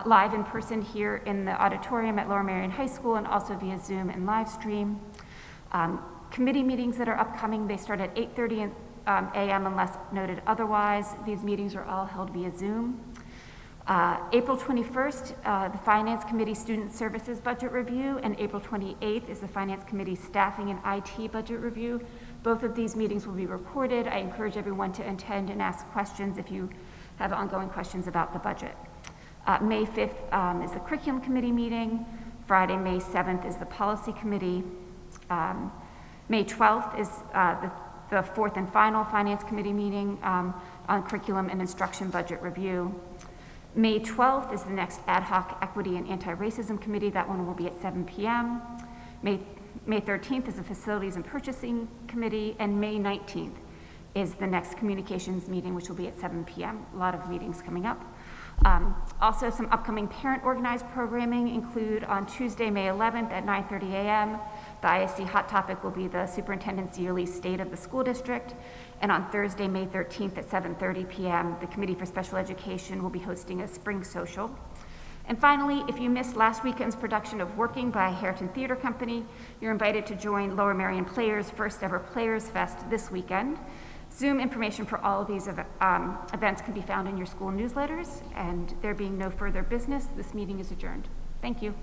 live in person here in the auditorium at Lower Merion High School and also via Zoom and live stream. Committee meetings that are upcoming, they start at 8:30 a.m. unless noted otherwise. These meetings are all held via Zoom. April 21st, the Finance Committee Student Services Budget Review, and April 28th is the Finance Committee Staffing and IT Budget Review. Both of these meetings will be recorded. I encourage everyone to attend and ask questions if you have ongoing questions about the budget. May 5th is the Curriculum Committee meeting. Friday, May 7th is the Policy Committee. May 12th is the fourth and final Finance Committee meeting on Curriculum and Instruction Budget Review. May 12th is the next Ad hoc Equity and Anti-Racism Committee. That one will be at 7 p.m. May 13th is the Facilities and Purchasing Committee, and May 19th is the next Communications meeting, which will be at 7 p.m. A lot of meetings coming up. Also, some upcoming parent-organized programming include on Tuesday, May 11th at 9:30 a.m. The ISC Hot Topic will be the Superintendent's Yearly State of the School District. And on Thursday, May 13th at 7:30 p.m., the Committee for Special Education will be hosting a spring social. And finally, if you missed last weekend's production of Working by Hareton Theater Company, you're invited to join Lower Merion Players' first ever Players Fest this weekend. Zoom information for all of these events can be found in your school newsletters, and there being no further business, this meeting is adjourned. Thank you.